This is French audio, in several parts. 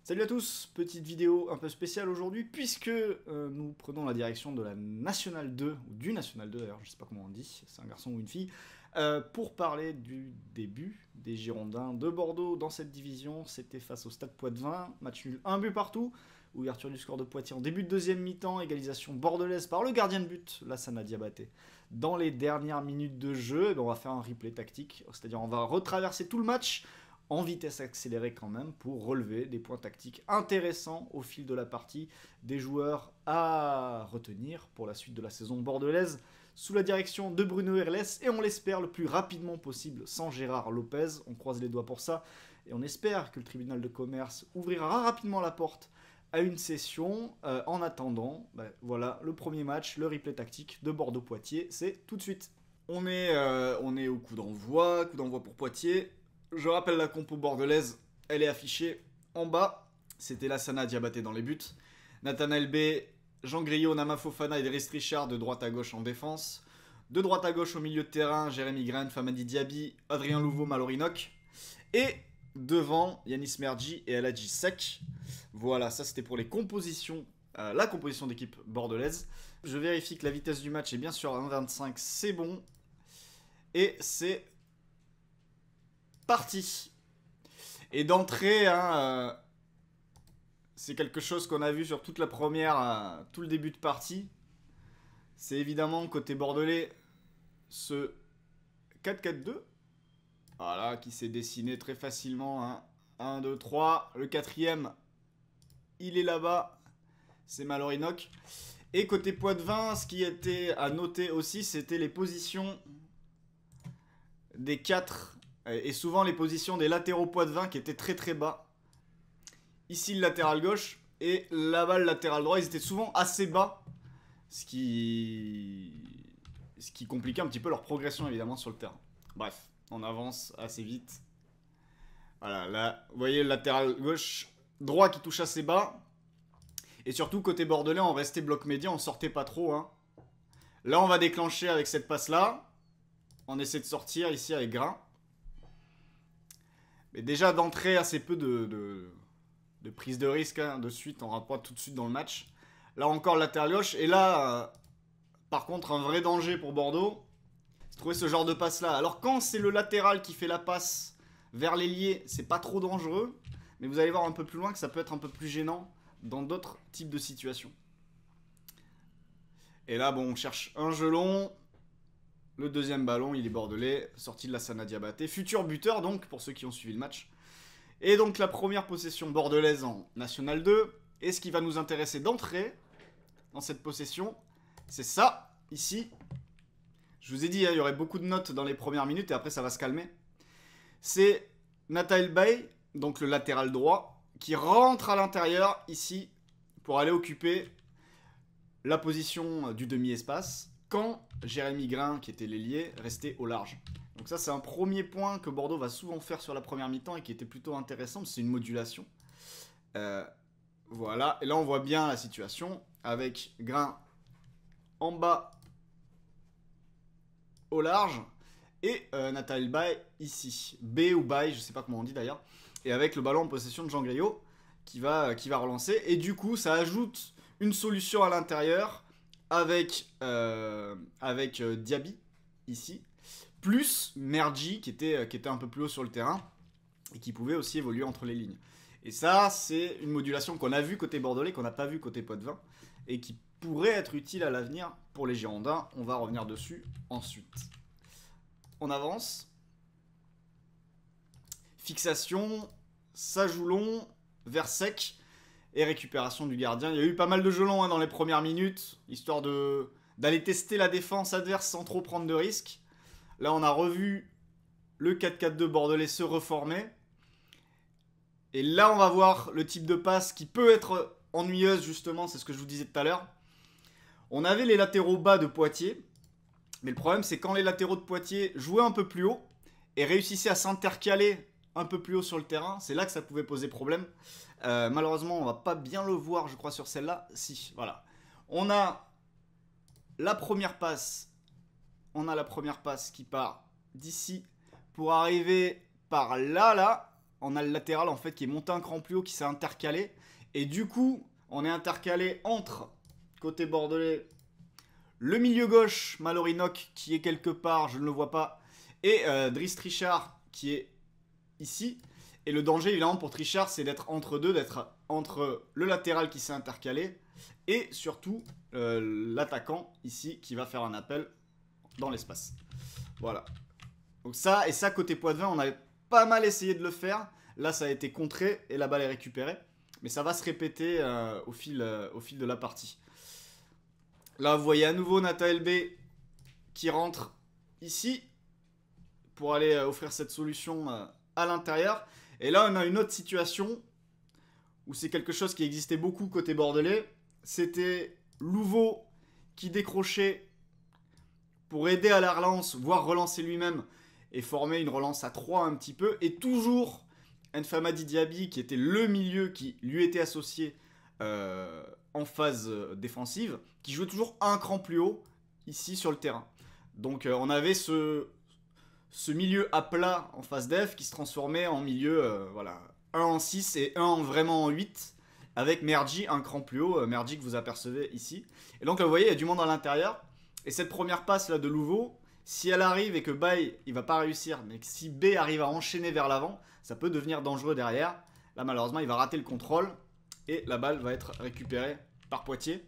Salut à tous, petite vidéo un peu spéciale aujourd'hui puisque nous prenons la direction de la Nationale 2, ou du National 2 d'ailleurs, je sais pas comment on dit, c'est un garçon ou une fille, pour parler du début des Girondins de Bordeaux dans cette division. C'était face au Stade Poitvin, match nul, un but partout, ouverture du score de Poitiers en début de deuxième mi-temps, égalisation bordelaise par le gardien de but, Lassana Diabaté. Dans les dernières minutes de jeu, on va faire un replay tactique, c'est-à-dire on va retraverser tout le match en vitesse accélérée quand même, pour relever des points tactiques intéressants au fil de la partie, des joueurs à retenir pour la suite de la saison bordelaise, sous la direction de Bruno Herles, et on l'espère le plus rapidement possible sans Gérard Lopez. On croise les doigts pour ça, et on espère que le tribunal de commerce ouvrira rapidement la porte à une session. En attendant, voilà le premier match, le replay tactique de Bordeaux-Poitiers, c'est tout de suite. On est au coup d'envoi pour Poitiers. Je rappelle la compo bordelaise, elle est affichée en bas. C'était Lassana Diabaté dans les buts. Nathanaël B, Jean Griot, Nama Fofana et Dries Richard de droite à gauche en défense. De droite à gauche au milieu de terrain, Jérémy Grain, Famadi Diaby, Adrien Louveau, Mallory Nock. Et devant, Yanis Mergi et Eladji Seck. Voilà, ça c'était pour les compositions, la composition d'équipe bordelaise. Je vérifie que la vitesse du match est bien sûr à 1,25, c'est bon. Et c'est parti. Et d'entrée, c'est quelque chose qu'on a vu sur toute la première, tout le début de partie. C'est évidemment côté bordelais ce 4-4-2. Voilà, qui s'est dessiné très facilement. 1, 2, 3. Le quatrième, il est là-bas. C'est Mallory Nock. Et côté Poitvin, ce qui était à noter aussi, c'était les positions des 4. Et souvent les positions des latéraux Poitvin qui étaient très très bas. Ici le latéral gauche et là-bas le latéral droit, ils étaient souvent assez bas. Ce qui compliquait un petit peu leur progression évidemment sur le terrain. Bref, on avance assez vite. Voilà, là, vous voyez le latéral gauche, droit qui touche assez bas. Et surtout côté bordelais, on restait bloc médian, on sortait pas trop. Là on va déclencher avec cette passe là. On essaie de sortir ici avec Grain. Mais déjà d'entrée, assez peu de prise de risque de suite, on rentre pas tout de suite dans le match. Là encore latéral gauche, et là, par contre, un vrai danger pour Bordeaux, c'est trouver ce genre de passe là. Alors quand c'est le latéral qui fait la passe vers l'ailier, c'est pas trop dangereux, mais vous allez voir un peu plus loin que ça peut être un peu plus gênant dans d'autres types de situations. Et là, bon, on cherche un jeu long. Le deuxième ballon, il est bordelais, sorti de Lassana Diabaté. Futur buteur, donc, pour ceux qui ont suivi le match. Et donc, la première possession bordelaise en National 2. Et ce qui va nous intéresser d'entrer dans cette possession, c'est ça, ici. Je vous ai dit, il y aurait beaucoup de notes dans les premières minutes et après, ça va se calmer. C'est Nathanaël Bay, donc le latéral droit, qui rentre à l'intérieur, ici, pour aller occuper la position du demi-espace. Quand Jérémy Grain, qui était l'ailier, restait au large. Donc ça, c'est un premier point que Bordeaux va souvent faire sur la première mi-temps et qui était plutôt intéressant, c'est une modulation. Voilà, et là on voit bien la situation, avec Grain en bas, au large, et Nathanaël Bay ici. B ou Bay, je sais pas comment on dit d'ailleurs. Et avec le ballon en possession de Jean Griot, qui va relancer. Et du coup, ça ajoute une solution à l'intérieur, avec Diaby, ici, plus Mergi, qui était un peu plus haut sur le terrain, et qui pouvait aussi évoluer entre les lignes. Et ça, c'est une modulation qu'on a vue côté bordelais, qu'on n'a pas vue côté Poitvin, et qui pourrait être utile à l'avenir pour les Girondins. On va revenir dessus ensuite. On avance. Fixation, ça joue long, vers sec. Et récupération du gardien. Il y a eu pas mal de jeux longs dans les premières minutes, histoire d'aller tester la défense adverse sans trop prendre de risques. Là, on a revu le 4-4-2 bordelais se reformer. Et là, on va voir le type de passe qui peut être ennuyeuse, justement, c'est ce que je vous disais tout à l'heure. On avait les latéraux bas de Poitiers, mais le problème, c'est quand les latéraux de Poitiers jouaient un peu plus haut et réussissaient à s'intercaler un peu plus haut sur le terrain, c'est là que ça pouvait poser problème. Malheureusement, on va pas bien le voir, je crois, sur celle-là. Si, voilà. On a la première passe. qui part d'ici pour arriver par là, on a le latéral en fait qui est monté un cran plus haut, qui s'est intercalé. Et du coup, on est intercalé entre, côté bordelais, le milieu gauche, Malorinok, qui est quelque part, je ne le vois pas, et Driss Trichard, qui est ici. Et le danger, évidemment, pour Trichard, c'est d'être entre deux, d'être entre le latéral qui s'est intercalé, et surtout l'attaquant, ici, qui va faire un appel dans l'espace. Voilà. Donc ça, et ça, côté Poitvin, on avait pas mal essayé de le faire. Là, ça a été contré, et la balle est récupérée. Mais ça va se répéter au fil de la partie. Là, vous voyez à nouveau Nata LB qui rentre ici pour aller offrir cette solution à l'intérieur. Et là, on a une autre situation où c'est quelque chose qui existait beaucoup côté bordelais. C'était Louveau qui décrochait pour aider à la relance, voire relancer lui-même et former une relance à 3 un petit peu. Et toujours N'Famadi Diaby qui était le milieu qui lui était associé en phase défensive, qui jouait toujours un cran plus haut ici sur le terrain. Donc on avait ce milieu à plat en phase def qui se transformait en milieu voilà, 1 en 6 et 1 vraiment en 8, avec Mergi un cran plus haut, Mergi que vous apercevez ici. Et donc là vous voyez il y a du monde à l'intérieur, et cette première passe là de Louveau, si elle arrive et que Bay il va pas réussir, mais que si B arrive à enchaîner vers l'avant, ça peut devenir dangereux derrière. Là malheureusement il va rater le contrôle, et la balle va être récupérée par Poitiers.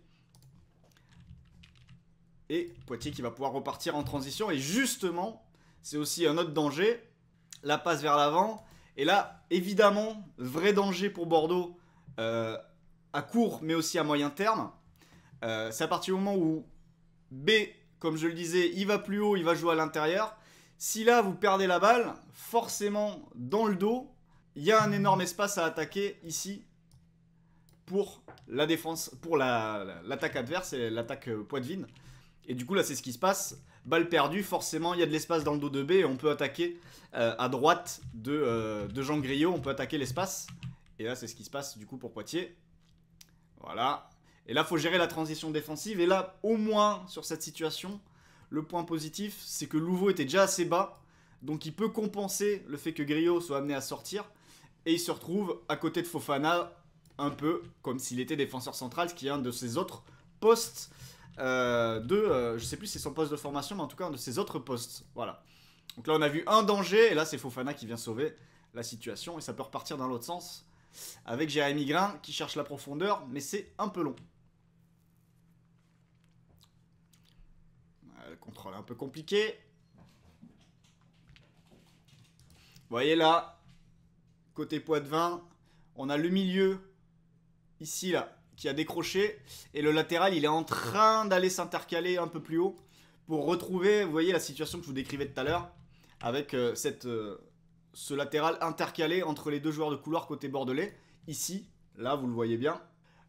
Et Poitiers qui va pouvoir repartir en transition. Et justement, c'est aussi un autre danger, la passe vers l'avant. Et là, évidemment, vrai danger pour Bordeaux, à court mais aussi à moyen terme. C'est à partir du moment où B, comme je le disais, il va plus haut, il va jouer à l'intérieur. Si là, vous perdez la balle, forcément, dans le dos, il y a un énorme espace à attaquer ici pour la défense, pour l'attaque adverse et l'attaque Poitvin. Et du coup là c'est ce qui se passe, balle perdue, forcément il y a de l'espace dans le dos de B et on peut attaquer à droite de Jean Griot, on peut attaquer l'espace. Et là c'est ce qui se passe du coup pour Poitiers. Voilà. Et là il faut gérer la transition défensive, et là au moins sur cette situation, le point positif c'est que Louveau était déjà assez bas, donc il peut compenser le fait que Griot soit amené à sortir, et il se retrouve à côté de Fofana, un peu comme s'il était défenseur central, ce qui est un de ses autres postes je sais plus si c'est son poste de formation, mais en tout cas un de ses autres postes. Voilà. Donc là on a vu un danger, et là c'est Fofana qui vient sauver la situation, et ça peut repartir dans l'autre sens avec Jérémy Grain qui cherche la profondeur, mais c'est un peu long. Le contrôle est un peu compliqué. Vous voyez là, côté Poitvin, on a le milieu ici là qui a décroché, et le latéral il est en train d'aller s'intercaler un peu plus haut pour retrouver, vous voyez la situation que je vous décrivais tout à l'heure, avec ce latéral intercalé entre les deux joueurs de couloir côté bordelais. Ici, là vous le voyez bien,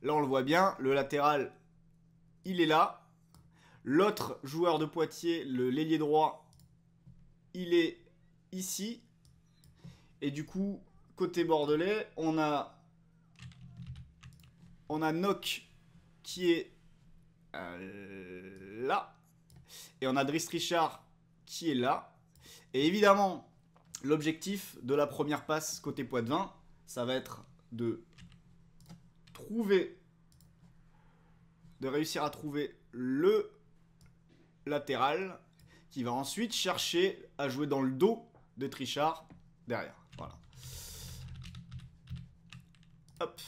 là on le voit bien, le latéral il est là, l'autre joueur de Poitiers, l'ailier droit, il est ici, et du coup côté bordelais on a Nock qui est là. Et on a Driss Trichard qui est là. Et évidemment, l'objectif de la première passe côté Poitvin, ça va être de réussir à trouver le latéral qui va ensuite chercher à jouer dans le dos de Trichard derrière. Voilà. Hop.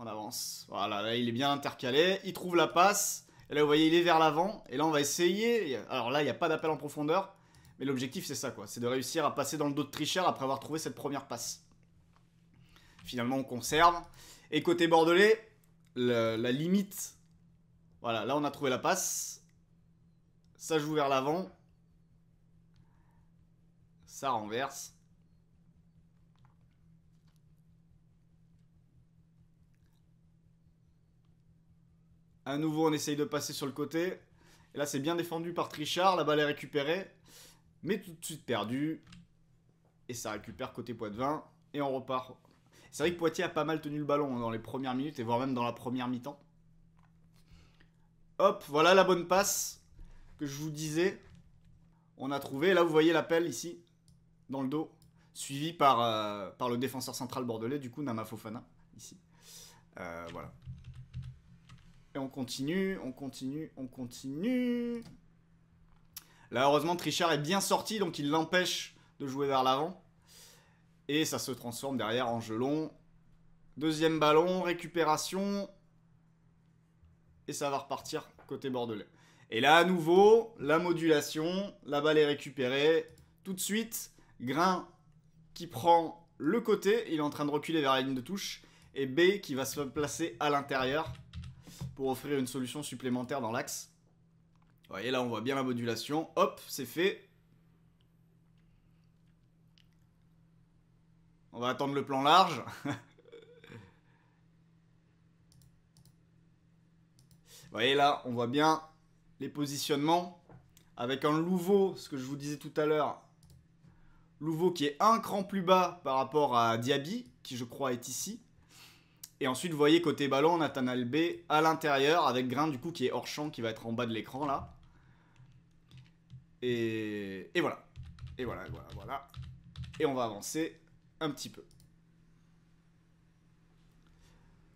On avance. Voilà, là il est bien intercalé. Il trouve la passe. Et là vous voyez il est vers l'avant. Et là on va essayer. Alors là il n'y a pas d'appel en profondeur. Mais l'objectif c'est ça quoi. C'est de réussir à passer dans le dos de Trichard après avoir trouvé cette première passe. Finalement on conserve. Et côté bordelais, la limite. Voilà, là on a trouvé la passe. Ça joue vers l'avant. Ça renverse. À nouveau, on essaye de passer sur le côté. Et là, c'est bien défendu par Trichard. La balle est récupérée. Mais tout de suite perdue. Et ça récupère côté Poitvin. Et on repart. C'est vrai que Poitiers a pas mal tenu le ballon dans les premières minutes. Et voire même dans la première mi-temps. Hop, voilà la bonne passe que je vous disais. On a trouvé. Là, vous voyez l'appel ici. Dans le dos. suivi par le défenseur central bordelais, du coup Nama Fofana, ici. Voilà. Et on continue, on continue, on continue. Là, heureusement, Trichard est bien sorti, donc il l'empêche de jouer vers l'avant. Et ça se transforme derrière en jeu long. Deuxième ballon, récupération. Et ça va repartir côté bordelais. Et là, à nouveau, la modulation. La balle est récupérée. Tout de suite, Grain qui prend le côté. Il est en train de reculer vers la ligne de touche. Et B qui va se placer à l'intérieur pour offrir une solution supplémentaire dans l'axe. Vous voyez, là, on voit bien la modulation. Hop, c'est fait. On va attendre le plan large. Vous voyez, là, on voit bien les positionnements. Avec un Louveau, ce que je vous disais tout à l'heure. Louveau qui est un cran plus bas par rapport à Diaby, qui je crois est ici. Et ensuite, vous voyez, côté ballon, Nathanaël B à l'intérieur, avec Grain, du coup, qui est hors champ, qui va être en bas de l'écran, là. Et voilà. Et voilà, voilà, voilà. Et on va avancer un petit peu.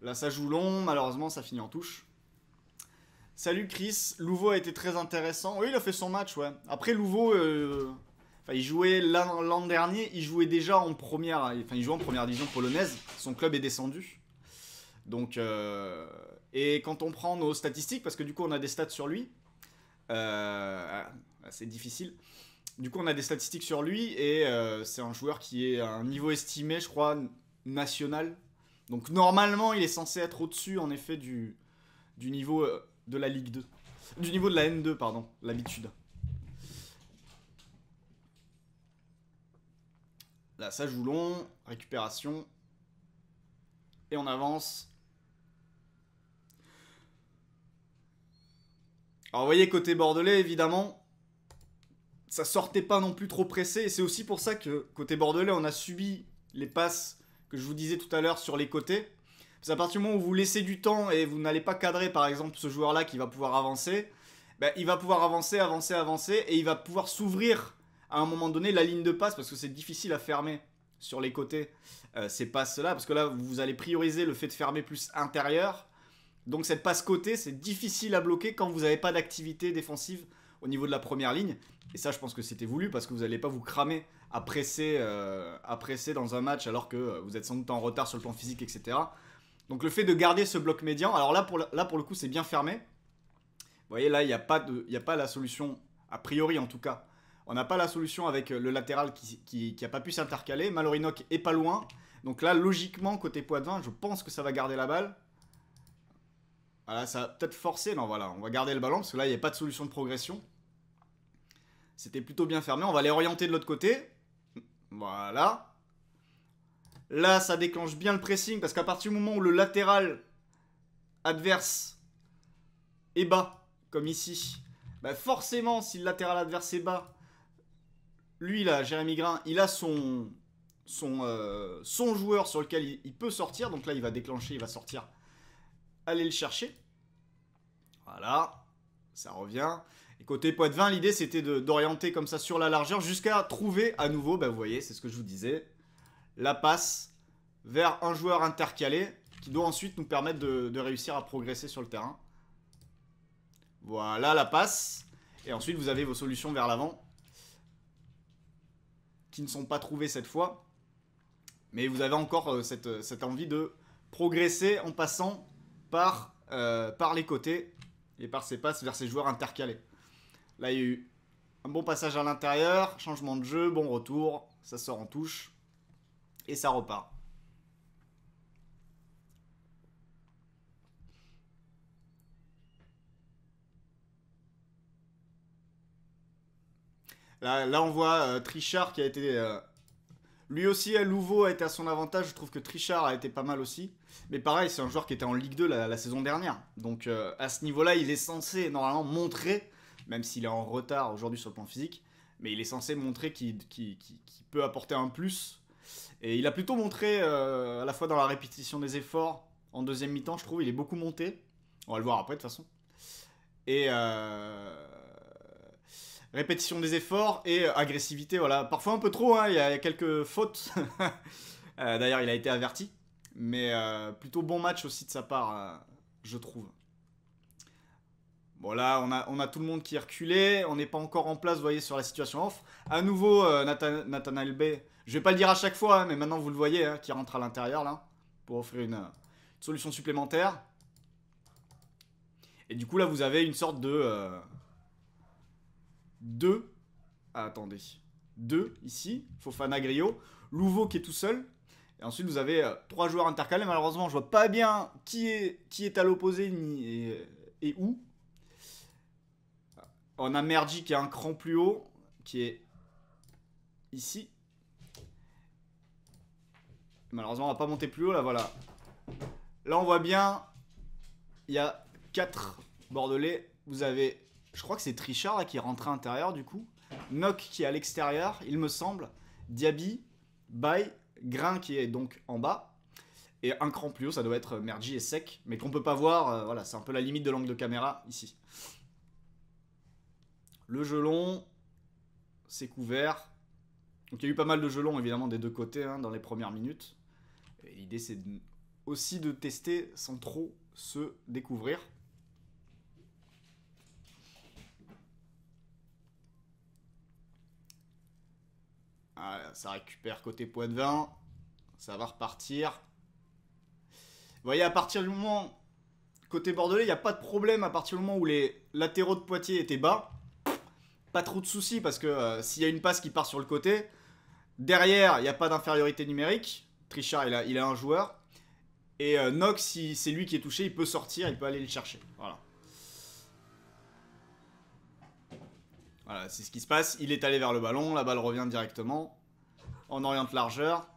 Là, ça joue long. Malheureusement, ça finit en touche. Salut Chris. Louveau a été très intéressant. Oui, il a fait son match, ouais. Après, Louveau, il jouait l'an dernier. Il jouait déjà en première... Enfin, il jouait en première division polonaise. Son club est descendu. Donc, et quand on prend nos statistiques, parce que du coup, on a des stats sur lui. C'est difficile. Du coup, on a des statistiques sur lui et c'est un joueur qui est à un niveau estimé, je crois, national. Donc normalement, il est censé être au-dessus, en effet, du niveau de la Ligue 2. Du niveau de la N2, pardon, l'habitude. Là, ça joue long, récupération. Et on avance. Alors, vous voyez, côté bordelais, évidemment, ça sortait pas non plus trop pressé. Et c'est aussi pour ça que, côté bordelais, on a subi les passes que je vous disais tout à l'heure sur les côtés. Parce qu'à partir du moment où vous laissez du temps et vous n'allez pas cadrer, par exemple, ce joueur-là qui va pouvoir avancer, ben, il va pouvoir avancer, avancer, avancer. Et il va pouvoir s'ouvrir à un moment donné la ligne de passe. Parce que c'est difficile à fermer sur les côtés ces passes-là. Parce que là, vous allez prioriser le fait de fermer plus intérieur. Donc cette passe côté, c'est difficile à bloquer quand vous n'avez pas d'activité défensive au niveau de la première ligne. Et ça, je pense que c'était voulu parce que vous n'allez pas vous cramer à presser dans un match alors que vous êtes sans doute en retard sur le plan physique, etc. Donc le fait de garder ce bloc médian, alors là pour le coup, c'est bien fermé. Vous voyez, là, il n'y a pas la solution, a priori en tout cas. On n'a pas la solution avec le latéral qui n'a pas pu s'intercaler. Malorinok est pas loin. Donc là, logiquement, côté Poitvin, je pense que ça va garder la balle. Voilà, ça va peut-être forcer. Non, voilà, on va garder le ballon parce que là, il n'y a pas de solution de progression. C'était plutôt bien fermé. On va les orienter de l'autre côté. Voilà. Là, ça déclenche bien le pressing parce qu'à partir du moment où le latéral adverse est bas, comme ici, bah forcément, si le latéral adverse est bas, lui, là, Jérémy Grain, il a son joueur sur lequel il peut sortir. Donc là, il va déclencher, il va sortir. Allez le chercher. Voilà. Ça revient. Et côté Poitvin, l'idée c'était d'orienter comme ça sur la largeur jusqu'à trouver à nouveau, bah vous voyez, c'est ce que je vous disais, la passe vers un joueur intercalé qui doit ensuite nous permettre de réussir à progresser sur le terrain. Voilà la passe. Et ensuite vous avez vos solutions vers l'avant qui ne sont pas trouvées cette fois. Mais vous avez encore cette envie de progresser en passant par les côtés et par ces passes vers ces joueurs intercalés. Là, il y a eu un bon passage à l'intérieur, changement de jeu, bon retour, ça sort en touche, et ça repart. Là on voit Trichard qui a été... lui aussi, à Louveau a été à son avantage, je trouve que Trichard a été pas mal aussi. Mais pareil, c'est un joueur qui était en Ligue 2 la saison dernière. Donc à ce niveau-là, il est censé normalement montrer... Même s'il est en retard aujourd'hui sur le plan physique. Mais il est censé montrer qu'il peut apporter un plus. Et il a plutôt montré, à la fois dans la répétition des efforts, en deuxième mi-temps, je trouve, il est beaucoup monté. On va le voir après, de toute façon. Et répétition des efforts et agressivité, voilà. Parfois un peu trop, hein, il y a quelques fautes. D'ailleurs, il a été averti. Mais plutôt bon match aussi de sa part, je trouve. Bon là, on a tout le monde qui est reculé. On n'est pas encore en place, vous voyez, sur la situation off. À nouveau, Nathanael Bay. Je vais pas le dire à chaque fois, hein, mais maintenant vous le voyez, hein, qui rentre à l'intérieur là. Pour offrir une solution supplémentaire. Et du coup là, vous avez une sorte de... deux... Ah, attendez. Deux ici. Fofana, Griot. Louveau qui est tout seul. Et ensuite, vous avez 3 joueurs intercalés. Malheureusement, je vois pas bien qui est à l'opposé et où. On a Mergi qui est un cran plus haut, qui est ici. Malheureusement, on va pas monter plus haut, là, voilà. Là, on voit bien, il y a 4 Bordelais. Vous avez, je crois que c'est Trichard là, qui est rentré à l'intérieur, du coup. Nock qui est à l'extérieur, il me semble. Diaby, Bay, Grain qui est donc en bas. Et un cran plus haut, ça doit être Mergi et Sec. Mais qu'on peut pas voir, voilà, c'est un peu la limite de l'angle de caméra, ici. Le gelon, c'est couvert. Donc il y a eu pas mal de gelons, évidemment, des deux côtés, hein, dans les premières minutes. L'idée, c'est aussi de tester sans trop se découvrir. Voilà, ça récupère côté Poitvin. Ça va repartir. Vous voyez, à partir du moment... Côté bordelais, il n'y a pas de problème à partir du moment où les latéraux de Poitiers étaient bas. Pas trop de soucis parce que s'il y a une passe qui part sur le côté, derrière, il n'y a pas d'infériorité numérique. Trichard, il a un joueur. Et Nox, si c'est lui qui est touché, il peut sortir, il peut aller le chercher. Voilà. Voilà, c'est ce qui se passe. Il est allé vers le ballon, la balle revient directement. On oriente largeur.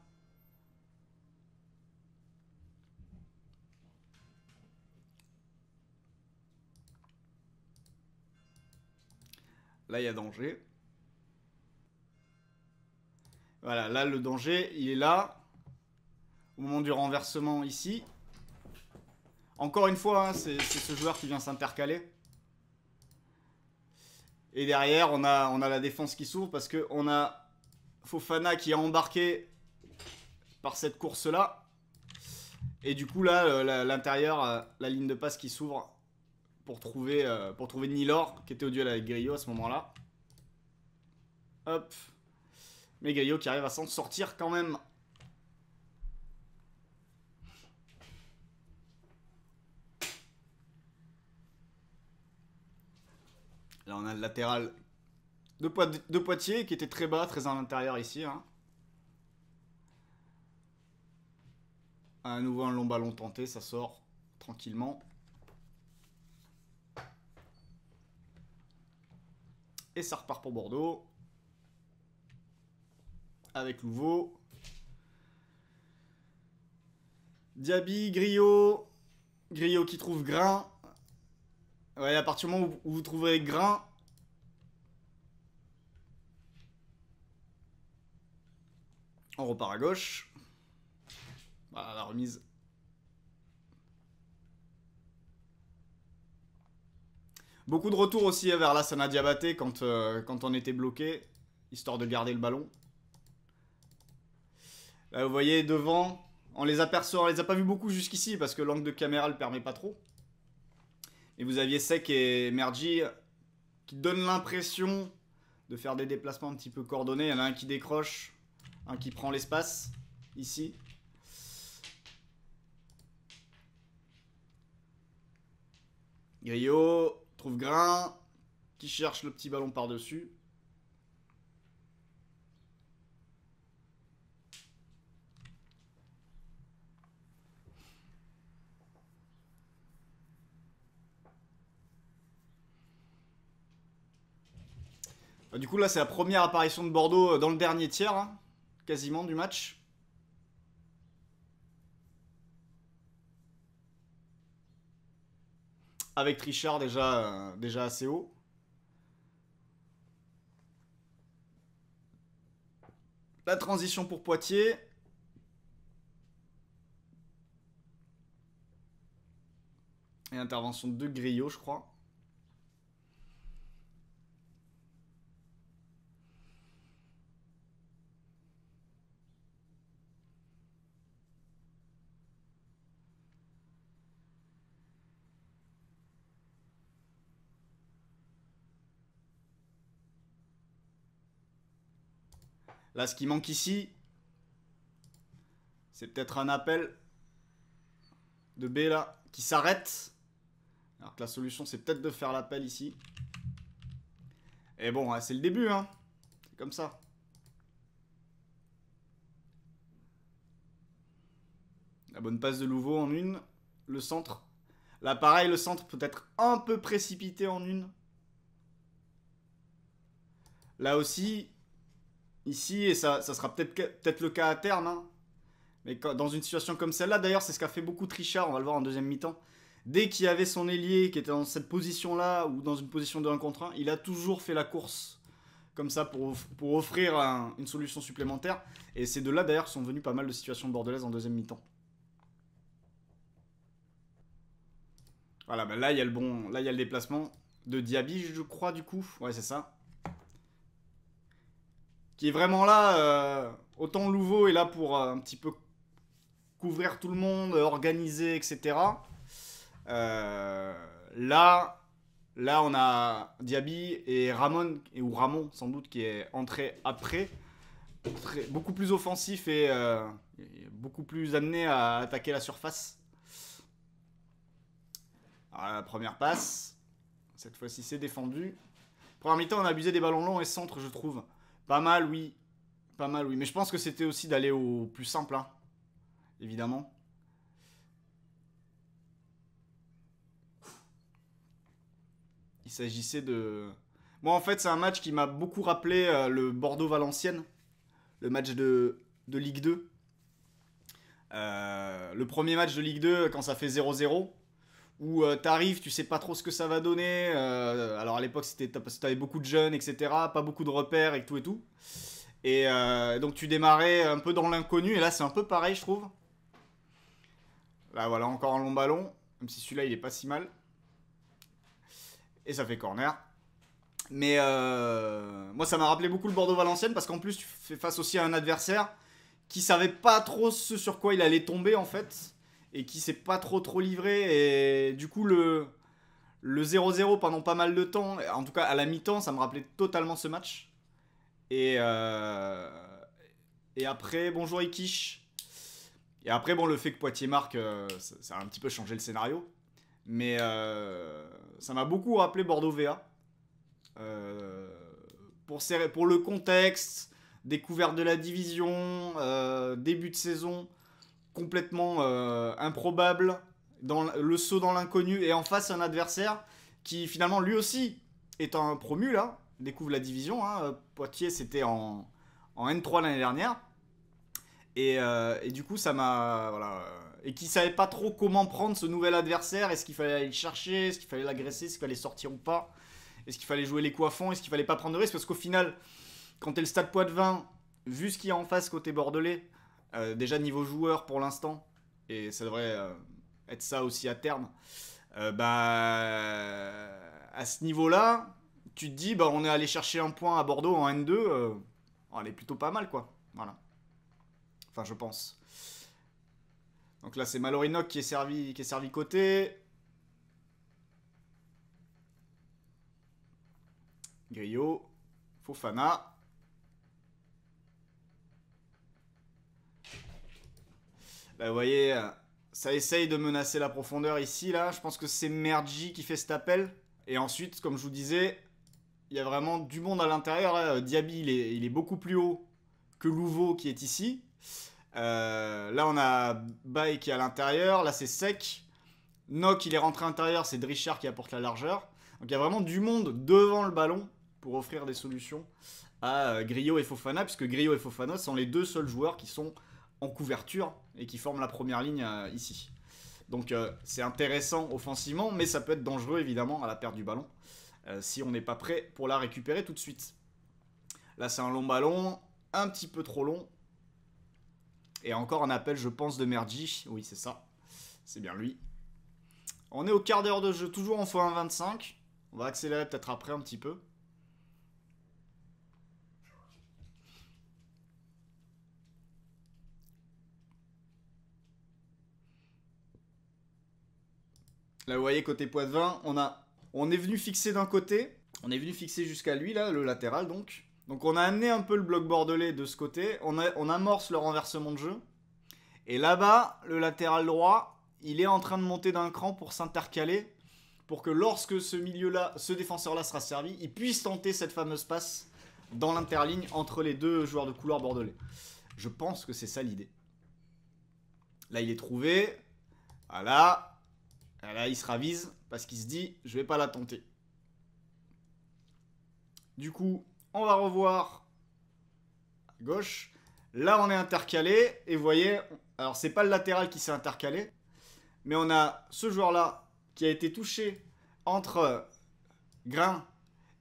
Là, il y a danger. Voilà, là, le danger, il est là. Au moment du renversement, ici. Encore une fois, hein, c'est ce joueur qui vient s'intercaler. Et derrière, on a la défense qui s'ouvre parce qu'on a Fofana qui est embarqué par cette course-là. Et du coup, là, l'intérieur, la ligne de passe qui s'ouvre pour trouver Nilor, qui était au duel avec Griot à ce moment-là. Hop. Mais Griot qui arrive à s'en sortir quand même. Là, on a le latéral de Poitiers qui était très bas, très à l'intérieur ici. Hein. À nouveau un long ballon tenté, ça sort tranquillement. Et ça repart pour Bordeaux. Avec Louveau. Diaby, Griot. Griot qui trouve Grain. Ouais, à partir du moment où vous trouverez Grain, on repart à gauche. Voilà la remise. Beaucoup de retours aussi vers la Sana Diabaté quand on était bloqué, histoire de garder le ballon. Là, vous voyez devant, on les aperçoit, on les a pas vus beaucoup jusqu'ici parce que l'angle de caméra le permet pas trop. Et vous aviez Sec et Mergi qui donnent l'impression de faire des déplacements un petit peu coordonnés. Il y en a un qui décroche, un qui prend l'espace, ici. Griot trouve Grain, qui cherche le petit ballon par-dessus. Du coup, là, c'est la première apparition de Bordeaux dans le dernier tiers, hein, quasiment, du match. Avec Trichard déjà assez haut. La transition pour Poitiers. Et intervention de Griot, je crois. Là, ce qui manque ici, c'est peut-être un appel de B là, qui s'arrête. Alors que la solution, c'est peut-être de faire l'appel ici. Et bon, c'est le début, hein. C'est comme ça. La bonne passe de Louveau en une. Le centre. Là, pareil, le centre peut être un peu précipité en une. Là aussi, ici, et ça sera peut-être le cas à terme, hein. Mais dans une situation comme celle-là, d'ailleurs, c'est ce qu'a fait beaucoup Trichard, on va le voir en deuxième mi-temps. Dès qu'il y avait son ailier qui était dans cette position-là, ou dans une position de 1 contre 1, il a toujours fait la course comme ça pour offrir une solution supplémentaire. Et c'est de là, d'ailleurs, que sont venues pas mal de situations bordelaises en deuxième mi-temps. Voilà, bah là, il y a le déplacement de Diaby, je crois, du coup. Ouais, c'est ça. Qui est vraiment là, autant Louveau est là pour un petit peu couvrir tout le monde, organiser, etc. Là, on a Diaby et Ramon, ou Ramon sans doute, qui est entré après. Beaucoup plus offensif et beaucoup plus amené à attaquer la surface. Alors, la première passe. Cette fois-ci, c'est défendu. Première mi-temps, on a abusé des ballons longs et centre, je trouve. Pas mal, oui. Pas mal, oui. Mais je pense que c'était aussi d'aller au plus simple, hein. Évidemment. Il s'agissait de... Moi, en fait, c'est un match qui m'a beaucoup rappelé le Bordeaux-Valenciennes. Le match de Ligue 2. Le premier match de Ligue 2, quand ça fait 0-0. Où t'arrives, tu sais pas trop ce que ça va donner. Alors à l'époque, c'était parce que t'avais beaucoup de jeunes, etc. Pas beaucoup de repères et tout et tout. Et donc tu démarrais un peu dans l'inconnu. Et là, c'est un peu pareil, je trouve. Là, voilà, encore un long ballon. Même si celui-là, il est pas si mal. Et ça fait corner. Mais moi, ça m'a rappelé beaucoup le Bordeaux-Valenciennes. Parce qu'en plus, tu fais face aussi à un adversaire qui savait pas trop ce sur quoi il allait tomber, en fait. Et qui s'est pas trop livré. Et du coup, le 0-0 pendant pas mal de temps, en tout cas à la mi-temps, ça me rappelait totalement ce match. Et après, bonjour Ikish. Et après, bon, le fait que Poitiers marque, ça a un petit peu changé le scénario. Mais ça m'a beaucoup rappelé Bordeaux-VA. Pour le contexte, découverte de la division, début de saison complètement improbable, dans le saut dans l'inconnu, et en face un adversaire qui finalement lui aussi est un promu là, découvre la division, hein. Poitiers c'était en N3 l'année dernière, et du coup ça m'a... Voilà, et qui savait pas trop comment prendre ce nouvel adversaire, est-ce qu'il fallait aller le chercher, est-ce qu'il fallait l'agresser, est-ce qu'il fallait sortir ou pas, est-ce qu'il fallait jouer les coups à fond, est-ce qu'il fallait pas prendre de risque, parce qu'au final, quand t'es le Stade Poitvin, vu ce qu'il y a en face côté bordelais, déjà niveau joueur pour l'instant, et ça devrait être ça aussi à terme, bah à ce niveau-là, tu te dis bah on est allé chercher un point à Bordeaux en N2, on est plutôt pas mal quoi. Voilà. Enfin je pense. Donc là c'est Malorinoc qui est servi côté. Griot, Fofana. Là, vous voyez, ça essaye de menacer la profondeur ici, là. Je pense que c'est Mergi qui fait cet appel. Et ensuite, comme je vous disais, il y a vraiment du monde à l'intérieur. Diaby, il est beaucoup plus haut que Louveau qui est ici. Là, on a Baye qui est à l'intérieur. Là, c'est sec. Nock, il est rentré à l'intérieur. C'est Drichard qui apporte la largeur. Donc, il y a vraiment du monde devant le ballon pour offrir des solutions à Griot et Fofana. Puisque Griot et Fofana sont les deux seuls joueurs qui sont en couverture et qui forment la première ligne ici. Donc c'est intéressant offensivement, mais ça peut être dangereux évidemment à la perte du ballon si on n'est pas prêt pour la récupérer tout de suite. Là c'est un long ballon, un petit peu trop long. Et encore un appel je pense de Mergi, oui c'est ça, c'est bien lui. On est au quart d'heure de jeu, toujours en x1,25. On va accélérer peut-être après un petit peu. Là, vous voyez, côté Poitvin, on est venu fixer d'un côté. On est venu fixer jusqu'à lui, là, le latéral, donc. Donc on a amené un peu le bloc bordelais de ce côté. On amorce le renversement de jeu. Et là-bas, le latéral droit, il est en train de monter d'un cran pour s'intercaler. Pour que lorsque ce milieu-là, ce défenseur-là sera servi, il puisse tenter cette fameuse passe dans l'interligne entre les deux joueurs de couloir bordelais. Je pense que c'est ça l'idée. Là, il est trouvé. Voilà. Là, il se ravise parce qu'il se dit, je vais pas la tenter. Du coup, on va revoir à gauche. Là, on est intercalé. Et vous voyez, alors c'est pas le latéral qui s'est intercalé. Mais on a ce joueur-là qui a été touché entre Grain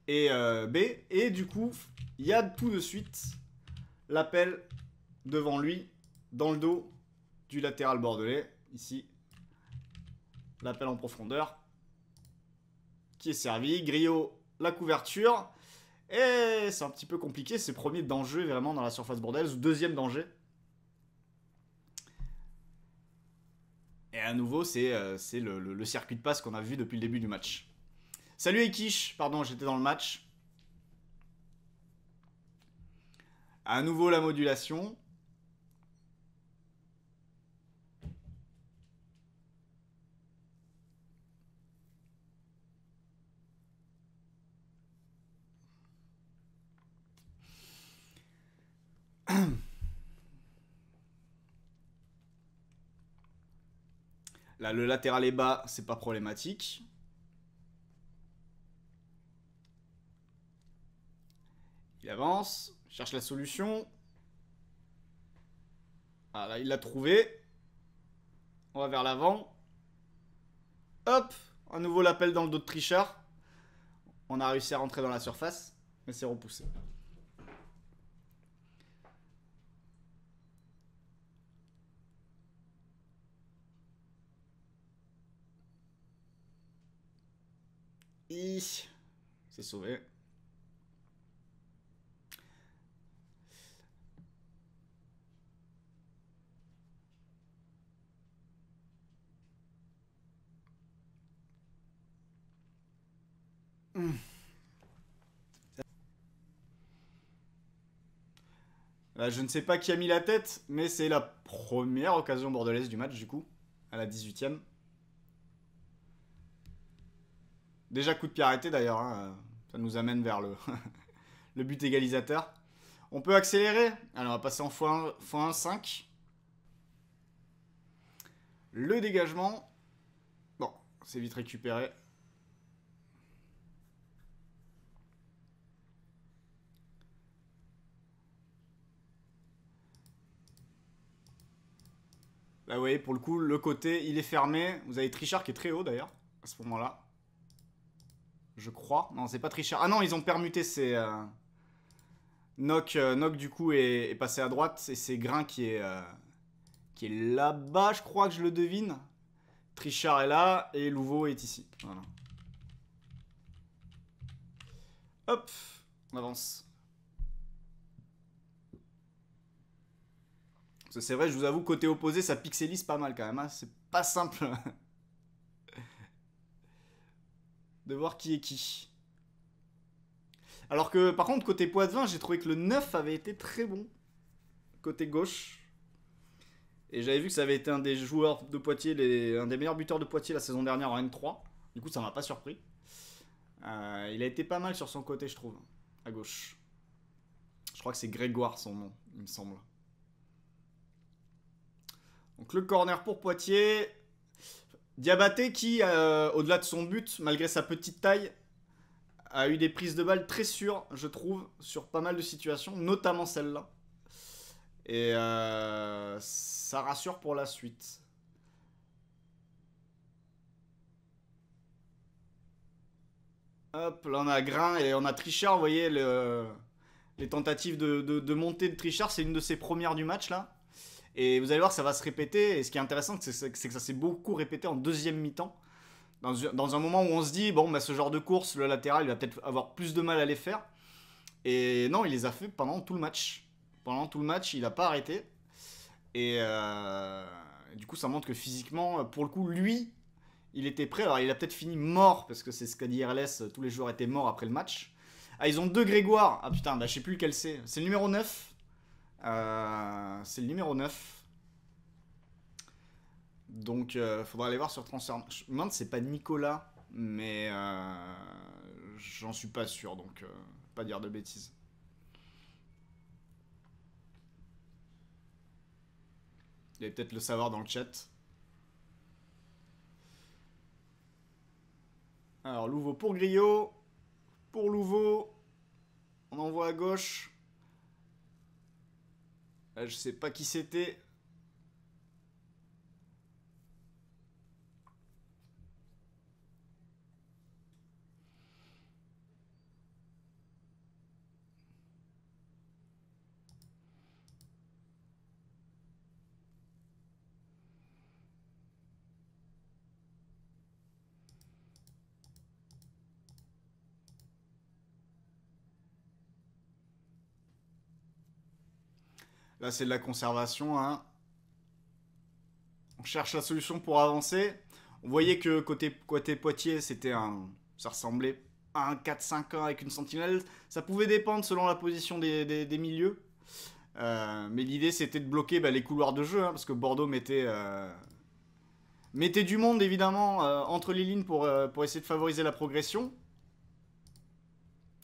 et B. Et du coup, il y a tout de suite l'appel devant lui, dans le dos du latéral bordelais. Ici, l'appel en profondeur qui est servi. Griot, la couverture. Et c'est un petit peu compliqué. C'est premier danger vraiment dans la surface bordelaise. Ou deuxième danger. Et à nouveau, c'est le circuit de passe qu'on a vu depuis le début du match. Salut Ekish, pardon, j'étais dans le match. À nouveau la modulation. Là, le latéral est bas, c'est pas problématique. Il avance, cherche la solution. Ah là, il l'a trouvé. On va vers l'avant. Hop, à nouveau l'appel dans le dos de Trichard. On a réussi à rentrer dans la surface, mais c'est repoussé. C'est sauvé. Là, je ne sais pas qui a mis la tête, mais c'est la première occasion bordelaise du match, du coup, à la 18e. Déjà coup de pied arrêté d'ailleurs, hein. Ça nous amène vers le but égalisateur. On peut accélérer. Alors on va passer en x1,5. Le dégagement. Bon, c'est vite récupéré. Là vous voyez, pour le coup, le côté, il est fermé. Vous avez Trichard qui est très haut d'ailleurs, à ce moment-là. Je crois. Non, c'est pas Trichard. Ah non, ils ont permuté. C'est Nock du coup est passé à droite. Et c'est Grain qui est là-bas, je crois que je le devine. Trichard est là et Louveau est ici. Voilà. Hop, on avance. C'est vrai, je vous avoue, côté opposé, ça pixelise pas mal quand même. Hein. C'est pas simple de voir qui est qui. Alors que, par contre, côté Poitvin, j'ai trouvé que le 9 avait été très bon. Côté gauche. Et j'avais vu que ça avait été un des joueurs de Poitiers, un des meilleurs buteurs de Poitiers la saison dernière en N3. Du coup, ça m'a pas surpris. Il a été pas mal sur son côté, je trouve. À gauche. Je crois que c'est Grégoire son nom, il me semble. Donc le corner pour Poitiers. Diabaté qui, au-delà de son but, malgré sa petite taille, a eu des prises de balles très sûres, je trouve, sur pas mal de situations, notamment celle-là. Et ça rassure pour la suite. Hop, là on a Grain et on a Trichard, vous voyez, les tentatives de montée de Trichard, c'est une de ses premières du match là. Et vous allez voir que ça va se répéter. Et ce qui est intéressant, c'est que ça s'est beaucoup répété en deuxième mi-temps. Dans un moment où on se dit, bon, bah, ce genre de course, le latéral, il va peut-être avoir plus de mal à les faire. Et non, il les a fait pendant tout le match. Pendant tout le match, il n'a pas arrêté. Et du coup, ça montre que physiquement, pour le coup, lui, il était prêt. Alors, il a peut-être fini mort, parce que c'est ce qu'a dit RLS, tous les joueurs étaient morts après le match. Ah, ils ont 2 Grégoire. Ah putain, bah je sais plus lequel c'est. C'est le numéro 9. C'est le numéro 9. Donc faudra aller voir sur transfert. Je me demande si c'est pas Nicolas, mais j'en suis pas sûr, donc pas dire de bêtises. Il va peut-être le savoir dans le chat. Alors Louveau pour Griot. Pour Louveau. On envoie à gauche. Là, je sais pas qui c'était. Là, c'est de la conservation. Hein. On cherche la solution pour avancer. On voyait que côté Poitiers, c'était un... ça ressemblait à un 4-5-1 avec une sentinelle. Ça pouvait dépendre selon la position des milieux. Mais l'idée, c'était de bloquer les couloirs de jeu. Hein, parce que Bordeaux mettait du monde, évidemment, entre les lignes pour essayer de favoriser la progression.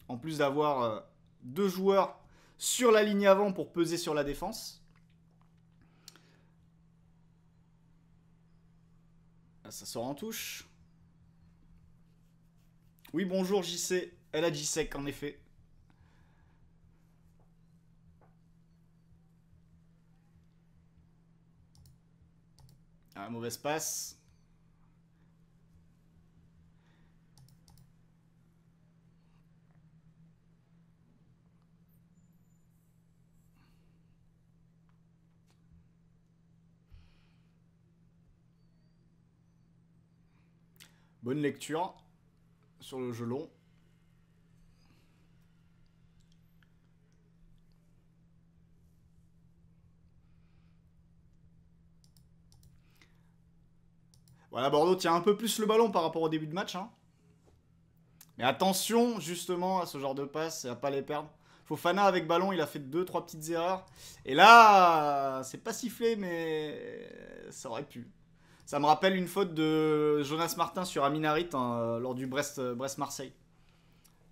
En plus d'avoir 2 joueurs sur la ligne avant pour peser sur la défense. Là, ça sort en touche. Oui, bonjour JC. Elle a JSEC, en effet. Ah, mauvaise passe. Bonne lecture sur le jeu long. Voilà, Bordeaux tient un peu plus le ballon par rapport au début de match. Hein. Mais attention, justement, à ce genre de passe et à pas les perdre. Fofana, avec ballon, il a fait 2-3 petites erreurs. Et là, c'est pas sifflé, mais ça aurait pu. Ça me rappelle une faute de Jonas Martin sur Amin Harit lors du Brest-Marseille.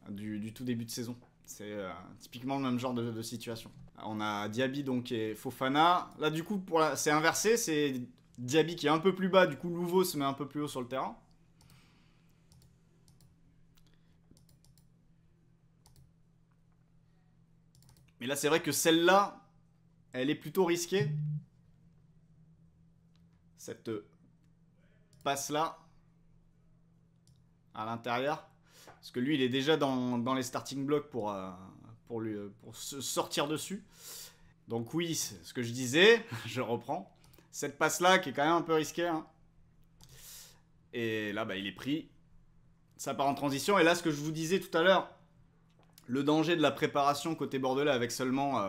Du tout début de saison. C'est typiquement le même genre de situation. On a Diaby donc et Fofana. Là, du coup, c'est inversé. C'est Diaby qui est un peu plus bas. Du coup, Louveau se met un peu plus haut sur le terrain. Mais là, c'est vrai que celle-là, elle est plutôt risquée. Cette passe-là. À l'intérieur. Parce que lui, il est déjà dans les starting blocks pour se sortir dessus. Donc oui, c'est ce que je disais, je reprends. Cette passe-là, qui est quand même un peu risquée. Hein. Et là, il est pris. Ça part en transition. Et là, ce que je vous disais tout à l'heure, le danger de la préparation côté bordelais avec seulement...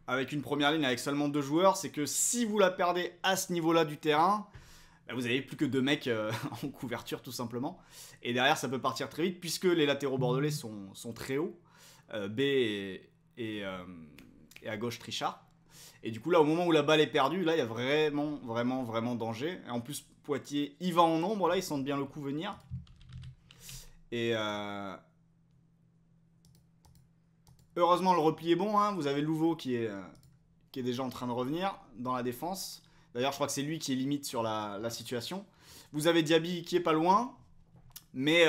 avec une première ligne avec seulement 2 joueurs, c'est que si vous la perdez à ce niveau-là du terrain... vous avez plus que 2 mecs en couverture tout simplement. Et derrière ça peut partir très vite puisque les latéraux bordelais sont très hauts. B et à gauche Trichard. Et du coup là au moment où la balle est perdue, là il y a vraiment danger. Et en plus Poitiers il va en nombre, là ils sentent bien le coup venir. Et heureusement le repli est bon, hein. Vous avez Louveau qui est déjà en train de revenir dans la défense. D'ailleurs, je crois que c'est lui qui est limite sur la situation. Vous avez Diaby qui est pas loin. Mais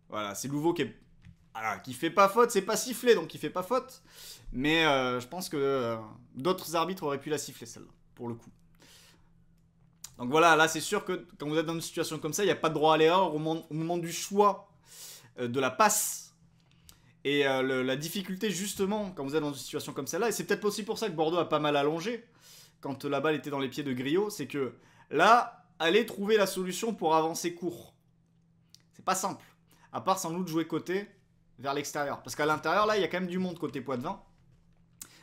voilà, c'est Louveau qui fait pas faute. C'est pas sifflé, donc il fait pas faute. Mais je pense que d'autres arbitres auraient pu la siffler, celle-là, pour le coup. Donc voilà, là, c'est sûr que quand vous êtes dans une situation comme ça, il n'y a pas de droit à l'erreur au moment du choix de la passe. Et la difficulté, justement, quand vous êtes dans une situation comme celle-là, et c'est peut-être aussi pour ça que Bordeaux a pas mal allongé, quand la balle était dans les pieds de Griot, c'est que là, allez trouver la solution pour avancer court. C'est pas simple. À part sans doute jouer côté vers l'extérieur. Parce qu'à l'intérieur, là, il y a quand même du monde côté Poitvin.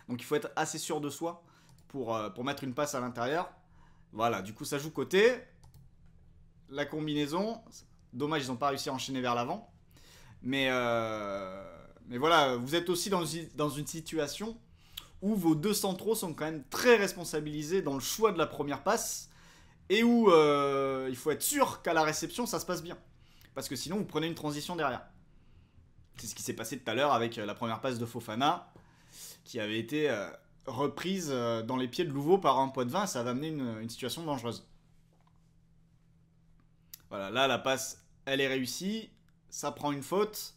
Donc il faut être assez sûr de soi pour mettre une passe à l'intérieur. Voilà, du coup ça joue côté. La combinaison. Dommage, ils n'ont pas réussi à enchaîner vers l'avant. Mais voilà, vous êtes aussi dans une situation où vos deux centraux sont quand même très responsabilisés dans le choix de la première passe et où il faut être sûr qu'à la réception, ça se passe bien. Parce que sinon, vous prenez une transition derrière. C'est ce qui s'est passé tout à l'heure avec la première passe de Fofana, qui avait été reprise dans les pieds de Louveau par un Poitvin, et ça avait amené une situation dangereuse. Voilà, là, la passe, elle est réussie, ça prend une faute,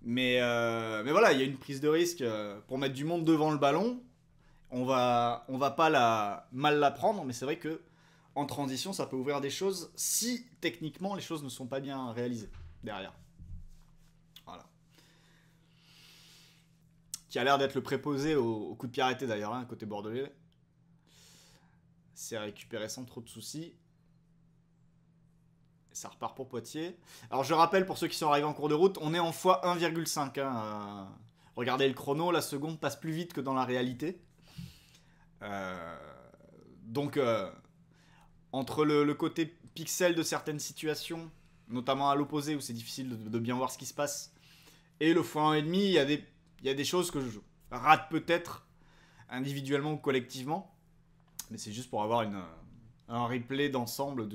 mais voilà, il y a une prise de risque pour mettre du monde devant le ballon. On va pas mal la prendre, mais c'est vrai que en transition, ça peut ouvrir des choses si techniquement les choses ne sont pas bien réalisées derrière. Voilà. Qui a l'air d'être le préposé au coup de pied arrêté d'ailleurs, hein, côté bordelais. C'est récupéré sans trop de soucis. Ça repart pour Poitiers. Alors je rappelle pour ceux qui sont arrivés en cours de route, on est en x1,5. Hein. Regardez le chrono, la seconde passe plus vite que dans la réalité. Donc entre le côté pixel de certaines situations, notamment à l'opposé où c'est difficile de bien voir ce qui se passe, et le x1,5, il y a des choses que je rate peut-être individuellement ou collectivement, mais c'est juste pour avoir un replay d'ensemble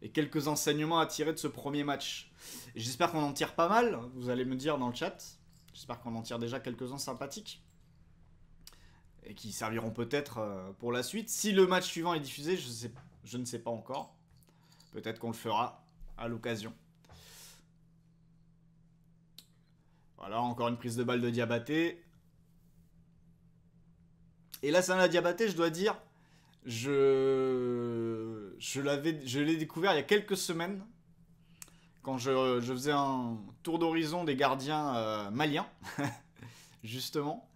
et quelques enseignements à tirer de ce premier match. J'espère qu'on en tire pas mal, vous allez me dire dans le chat. J'espère qu'on en tire déjà quelques-uns sympathiques. Et qui serviront peut-être pour la suite. Si le match suivant est diffusé, je ne sais pas encore. Peut-être qu'on le fera à l'occasion. Voilà, encore une prise de balle de Diabaté. Et là, ça la Diabaté, je dois dire, je l'ai découvert il y a quelques semaines, quand je faisais un tour d'horizon des gardiens maliens, justement.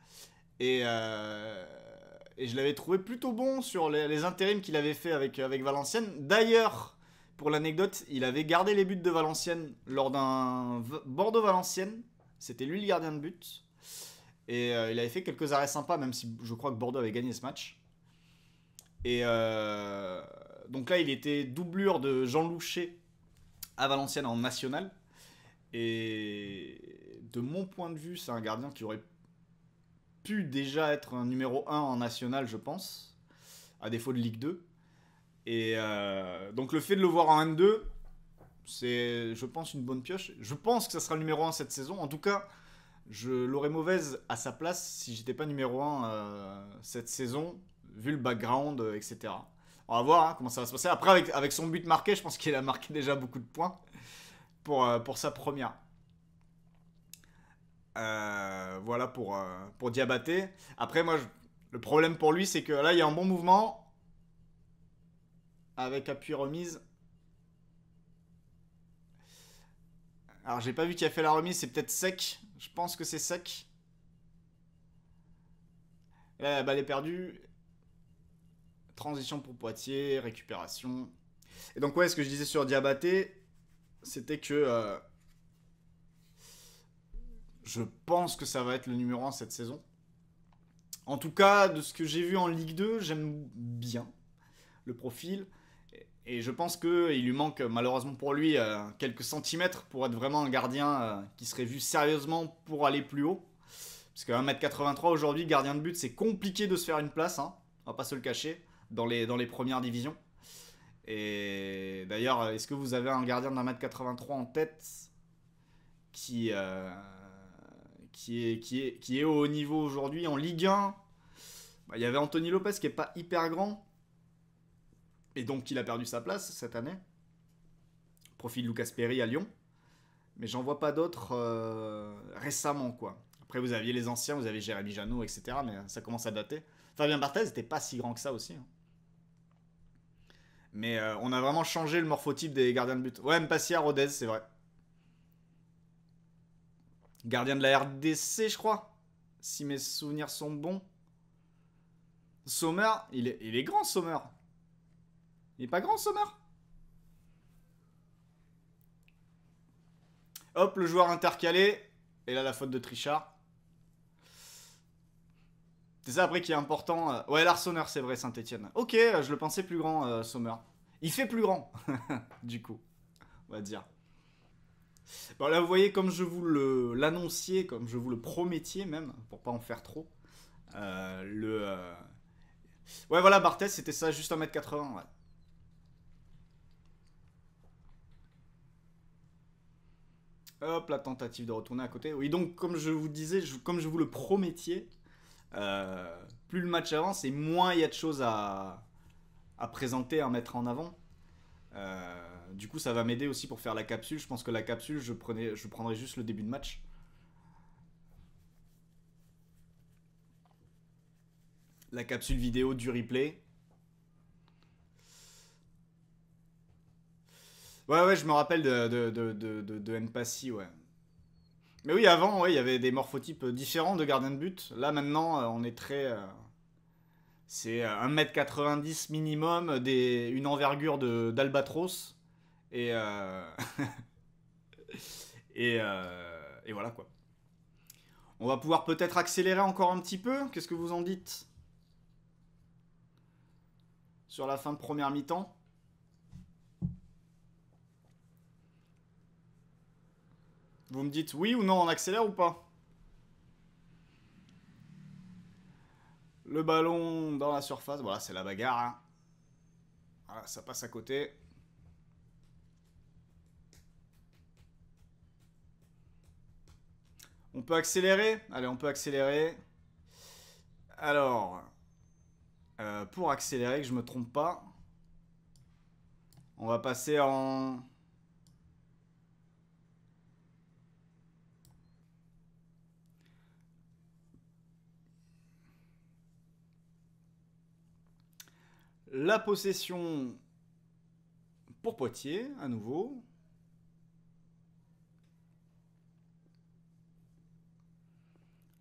Et je l'avais trouvé plutôt bon sur les intérims qu'il avait fait avec Valenciennes. D'ailleurs, pour l'anecdote, il avait gardé les buts de Valenciennes lors d'un Bordeaux-Valenciennes. C'était lui le gardien de but. Et il avait fait quelques arrêts sympas, même si je crois que Bordeaux avait gagné ce match. Et donc là, il était doublure de Jean Louchet à Valenciennes en national. Et de mon point de vue, c'est un gardien qui aurait pu déjà être un numéro 1 en national, je pense, à défaut de Ligue 2. Et donc le fait de le voir en N2, c'est, je pense, une bonne pioche. Je pense que ça sera le numéro 1 cette saison. En tout cas, je l'aurais mauvaise à sa place si j'étais pas numéro 1 cette saison, vu le background, etc. On va voir comment ça va se passer. Après, avec son but marqué, je pense qu'il a marqué déjà beaucoup de points pour sa première. Voilà pour Diabaté. Après, moi, le problème pour lui, c'est que là, il y a un bon mouvement. Avec appui remise. Alors, j'ai pas vu qui a fait la remise. C'est peut-être Sec. Je pense que c'est Sec. Et là, la balle est perdue. Transition pour Poitiers. Récupération. Et donc, ouais, ce que je disais sur Diabaté, c'était que... je pense que ça va être le numéro 1 cette saison. En tout cas, de ce que j'ai vu en Ligue 2, j'aime bien le profil. Et je pense qu'il lui manque, malheureusement pour lui, quelques centimètres pour être vraiment un gardien qui serait vu sérieusement pour aller plus haut. Parce qu'à 1m83 aujourd'hui, gardien de but, c'est compliqué de se faire une place. Hein, on va pas se le cacher, dans les premières divisions. Et d'ailleurs, est-ce que vous avez un gardien de 1m83 en tête qui est au haut niveau aujourd'hui en Ligue 1? Il y avait Anthony Lopez qui est pas hyper grand. Et donc il a perdu sa place cette année. Profil de Lucas Perry à Lyon. Mais j'en vois pas d'autres récemment, quoi. Après vous aviez les anciens, vous avez Jérémy Janot, etc. Mais ça commence à dater. Fabien Barthez n'était pas si grand que ça aussi. Hein. Mais on a vraiment changé le morphotype des gardiens de but. Ouais, Mpassia, Rodez, c'est vrai. Gardien de la RDC, je crois. Si mes souvenirs sont bons. Sommer, il est grand, Sommer. Il est pas grand, Sommer. Hop, le joueur intercalé. Et là, la faute de Trichard. C'est ça après qui est important. Ouais, Larsonneur, c'est vrai, Saint-Etienne. Ok, je le pensais plus grand, Sommer. Il fait plus grand, du coup, on va dire. Bon, là, vous voyez, comme je vous l'annonciais, comme je vous le promettiez même, pour pas en faire trop, ouais, voilà, Barthez, c'était ça, juste 1m80, ouais. Hop, la tentative de retourner à côté. Oui, donc, comme je vous disais, comme je vous le promettiez, plus le match avance et moins il y a de choses à présenter, à mettre en avant. Du coup, ça va m'aider aussi pour faire la capsule. Je pense que la capsule, je prendrai juste le début de match. La capsule vidéo du replay. Ouais, je me rappelle de Mpassi, ouais. Mais oui, avant, ouais, il y avait des morphotypes différents de gardien de but. Là, maintenant, on est très... c'est 1m90 minimum, une envergure d'Albatros. Et, et voilà, quoi. On va pouvoir peut-être accélérer encore un petit peu. Qu'est-ce que vous en dites? Sur la fin de première mi-temps. Vous me dites oui ou non, on accélère ou pas? Le ballon dans la surface, voilà, c'est la bagarre. Hein. Voilà, ça passe à côté. On peut accélérer? Allez, on peut accélérer. Alors, pour accélérer, que je me trompe pas, on va passer en... La possession pour Poitiers, à nouveau.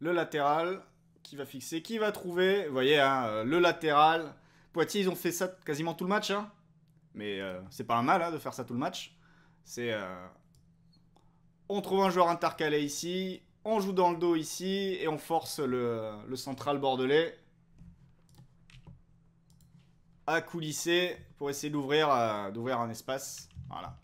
Le latéral qui va fixer, qui va trouver. Vous voyez, hein, le latéral. Poitiers, ils ont fait ça quasiment tout le match. Hein. Mais c'est pas un mal hein, de faire ça tout le match. C'est... on trouve un joueur intercalé ici. On joue dans le dos ici. Et on force le central bordelais à coulisser pour essayer d'ouvrir un espace. Voilà.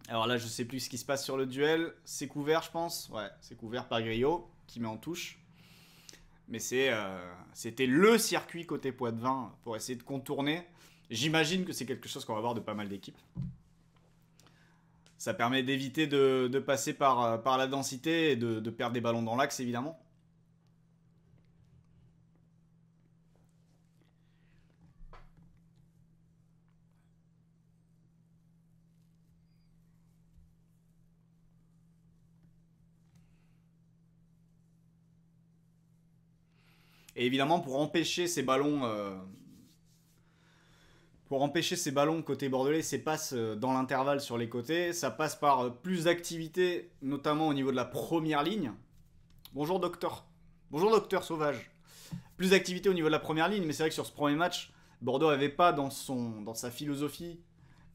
Alors là, je sais plus ce qui se passe sur le duel. C'est couvert, je pense. Ouais, c'est couvert par Griot, qui met en touche. Mais c'était le circuit côté Poitvin pour essayer de contourner. J'imagine que c'est quelque chose qu'on va voir de pas mal d'équipes. Ça permet d'éviter de passer par la densité et de perdre des ballons dans l'axe, évidemment. Et évidemment, pour empêcher ces ballons côté bordelais, ces passes dans l'intervalle sur les côtés, ça passe par plus d'activité, notamment au niveau de la première ligne. Bonjour docteur. Bonjour docteur Sauvage. Plus d'activité au niveau de la première ligne, mais c'est vrai que sur ce premier match, Bordeaux n'avait pas dans sa philosophie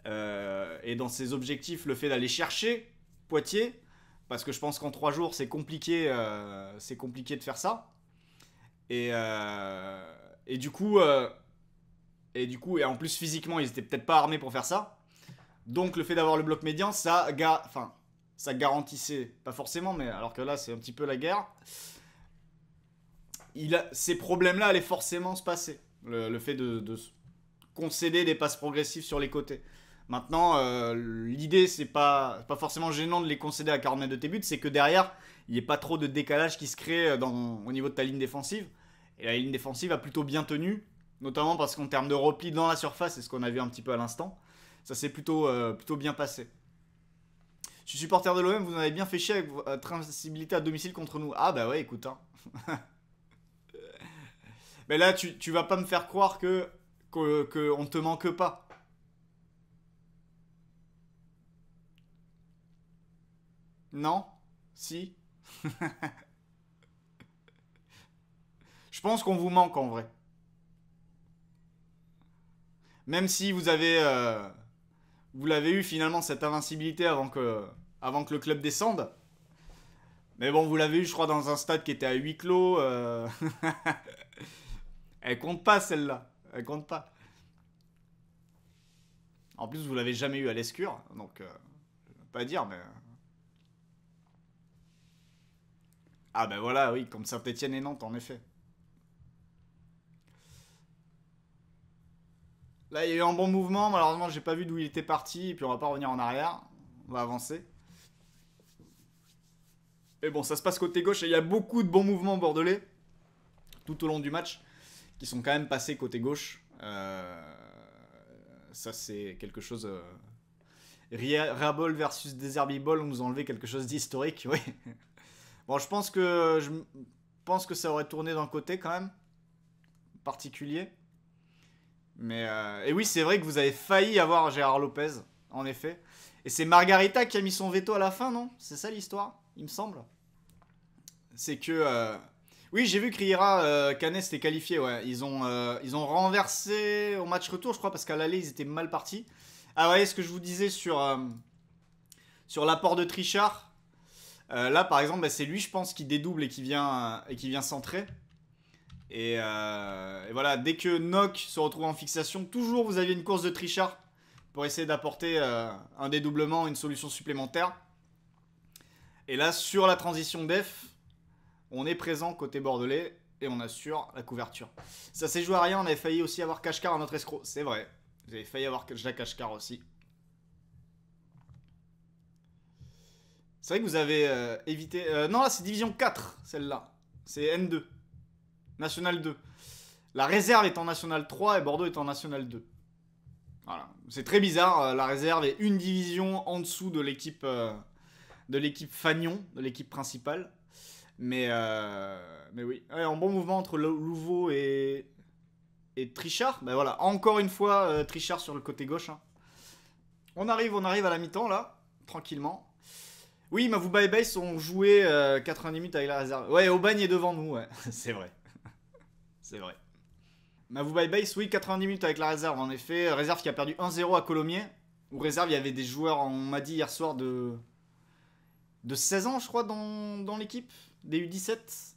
et dans ses objectifs le fait d'aller chercher Poitiers, parce que je pense qu'en 3 jours c'est compliqué de faire ça. Et du coup, et en plus physiquement, ils étaient peut-être pas armés pour faire ça. Donc le fait d'avoir le bloc médian, ça garantissait, pas forcément, mais alors que là c'est un petit peu la guerre. Ces problèmes-là allaient forcément se passer. Le fait de concéder des passes progressives sur les côtés. Maintenant, l'idée, c'est pas forcément gênant de les concéder à 40 mètres de tes buts, c'est que derrière, il n'y ait pas trop de décalage qui se crée au niveau de ta ligne défensive. Et la ligne défensive a plutôt bien tenu, notamment parce qu'en termes de repli dans la surface, c'est ce qu'on a vu un petit peu à l'instant, ça s'est plutôt bien passé. Je suis supporter de l'OM, vous en avez bien fait chier avec votre invincibilité à domicile contre nous. Ah bah ouais, écoute, hein. Mais là, tu vas pas me faire croire qu'on te manque pas. Non? Si? Je pense qu'on vous manque en vrai. Même si vous l'avez eu finalement cette invincibilité avant que le club descende. Mais bon, vous l'avez eu, je crois, dans un stade qui était à huis clos. Elle compte pas celle-là. Elle compte pas. En plus, vous l'avez jamais eu à l'Escure, donc pas dire, mais... Ah ben voilà, oui, comme Saint-Etienne et Nantes, en effet. Là, il y a eu un bon mouvement. Malheureusement, j'ai pas vu d'où il était parti. Et puis, on va pas revenir en arrière. On va avancer. Et bon, ça se passe côté gauche. Et il y a beaucoup de bons mouvements bordelais tout au long du match qui sont quand même passés côté gauche. Ça, c'est quelque chose. Reabol versus Deserbibol, on nous a enlevé quelque chose d'historique. Oui. Bon, je pense que ça aurait tourné d'un côté quand même particulier. Mais et oui, c'est vrai que vous avez failli avoir Gérard Lopez, en effet. Et c'est Margarita qui a mis son veto à la fin, non? C'est ça l'histoire, il me semble. C'est que... Oui, j'ai vu que Riera, Canet était qualifié, ouais. Ils ont renversé au match retour, je crois, parce qu'à l'aller, ils étaient mal partis. Ah ouais, ce que je vous disais sur l'apport de Trichard. Là, par exemple, bah, c'est lui, je pense, qui dédouble et qui vient centrer. Et voilà, dès que Nock se retrouve en fixation, toujours vous aviez une course de Trichard pour essayer d'apporter un dédoublement, une solution supplémentaire. Et là, sur la transition def, on est présent côté bordelais et on assure la couverture. Ça s'est joué à rien, on avait failli aussi avoir Kashkar à notre escroc, c'est vrai. Vous avez failli avoir Jacques Kashkar aussi. C'est vrai que vous avez évité... non, là, c'est Division 4, celle-là. C'est N2. National 2. La réserve est en National 3 et Bordeaux est en National 2. Voilà. C'est très bizarre. La réserve est une division en dessous de l'équipe Fagnon, de l'équipe principale. Mais oui. Ouais, un bon mouvement entre Louveau et Trichard. Ben voilà. Encore une fois, Trichard sur le côté gauche. Hein. On arrive à la mi-temps, là. Tranquillement. Oui, Mavouba et Bass ont joué 90 minutes avec la réserve. Ouais, Aubagne est devant nous, ouais. C'est vrai. C'est vrai. Mavouba et Bass, oui, 90 minutes avec la réserve, en effet. Réserve qui a perdu 1-0 à Colomiers. Ou réserve, il y avait des joueurs, on m'a dit hier soir, de 16 ans, je crois, dans l'équipe. Des U17.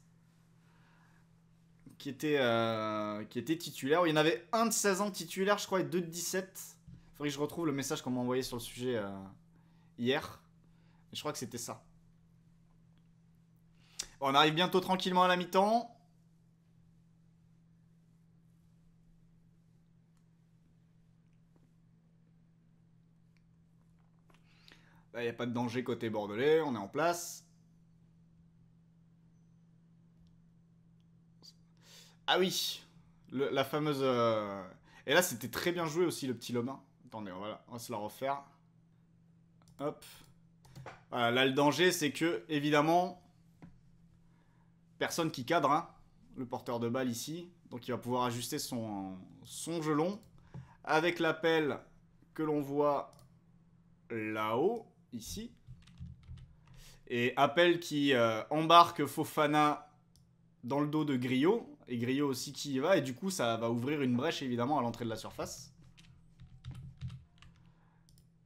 Qui étaient titulaires. Il y en avait un de 16 ans titulaire, je crois, et deux de 17. Faudrait que je retrouve le message qu'on m'a envoyé sur le sujet hier. Je crois que c'était ça. Bon, on arrive bientôt tranquillement à la mi-temps. Là, il n'y a pas de danger côté bordelais. On est en place. Ah oui. La fameuse... Et là, c'était très bien joué aussi, le petit Lomin. Attendez, on va se la refaire. Hop. Voilà, là, le danger, c'est que, évidemment, personne qui cadre, hein, le porteur de balle ici. Donc, il va pouvoir ajuster son gelon. Avec l'appel que l'on voit là-haut, ici. Et appel qui embarque Fofana dans le dos de Griot. Et Griot aussi qui y va. Et du coup, ça va ouvrir une brèche, évidemment, à l'entrée de la surface.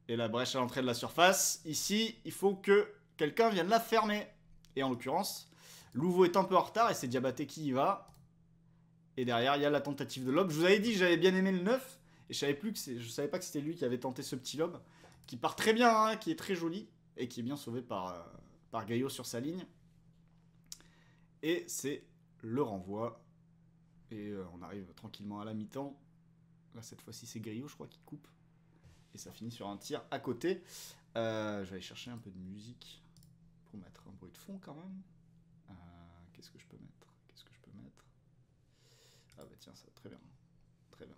Et la brèche à l'entrée de la surface, ici, il faut que quelqu'un vienne la fermer. Et en l'occurrence, Louveau est un peu en retard et c'est Diabaté qui y va. Et derrière, il y a la tentative de lob. Je vous avais dit que j'avais bien aimé le 9. Et je savais pas que c'était lui qui avait tenté ce petit lob. Qui part très bien, hein, qui est très joli. Et qui est bien sauvé par Gaillot sur sa ligne. Et c'est le renvoi. Et on arrive tranquillement à la mi-temps. Là, cette fois-ci, c'est Gaillot, je crois, qui coupe. Et ça finit sur un tir à côté. Je vais aller chercher un peu de musique pour mettre un bruit de fond quand même. Qu'est-ce que je peux mettre? Ah bah tiens, ça va très bien. Très bien.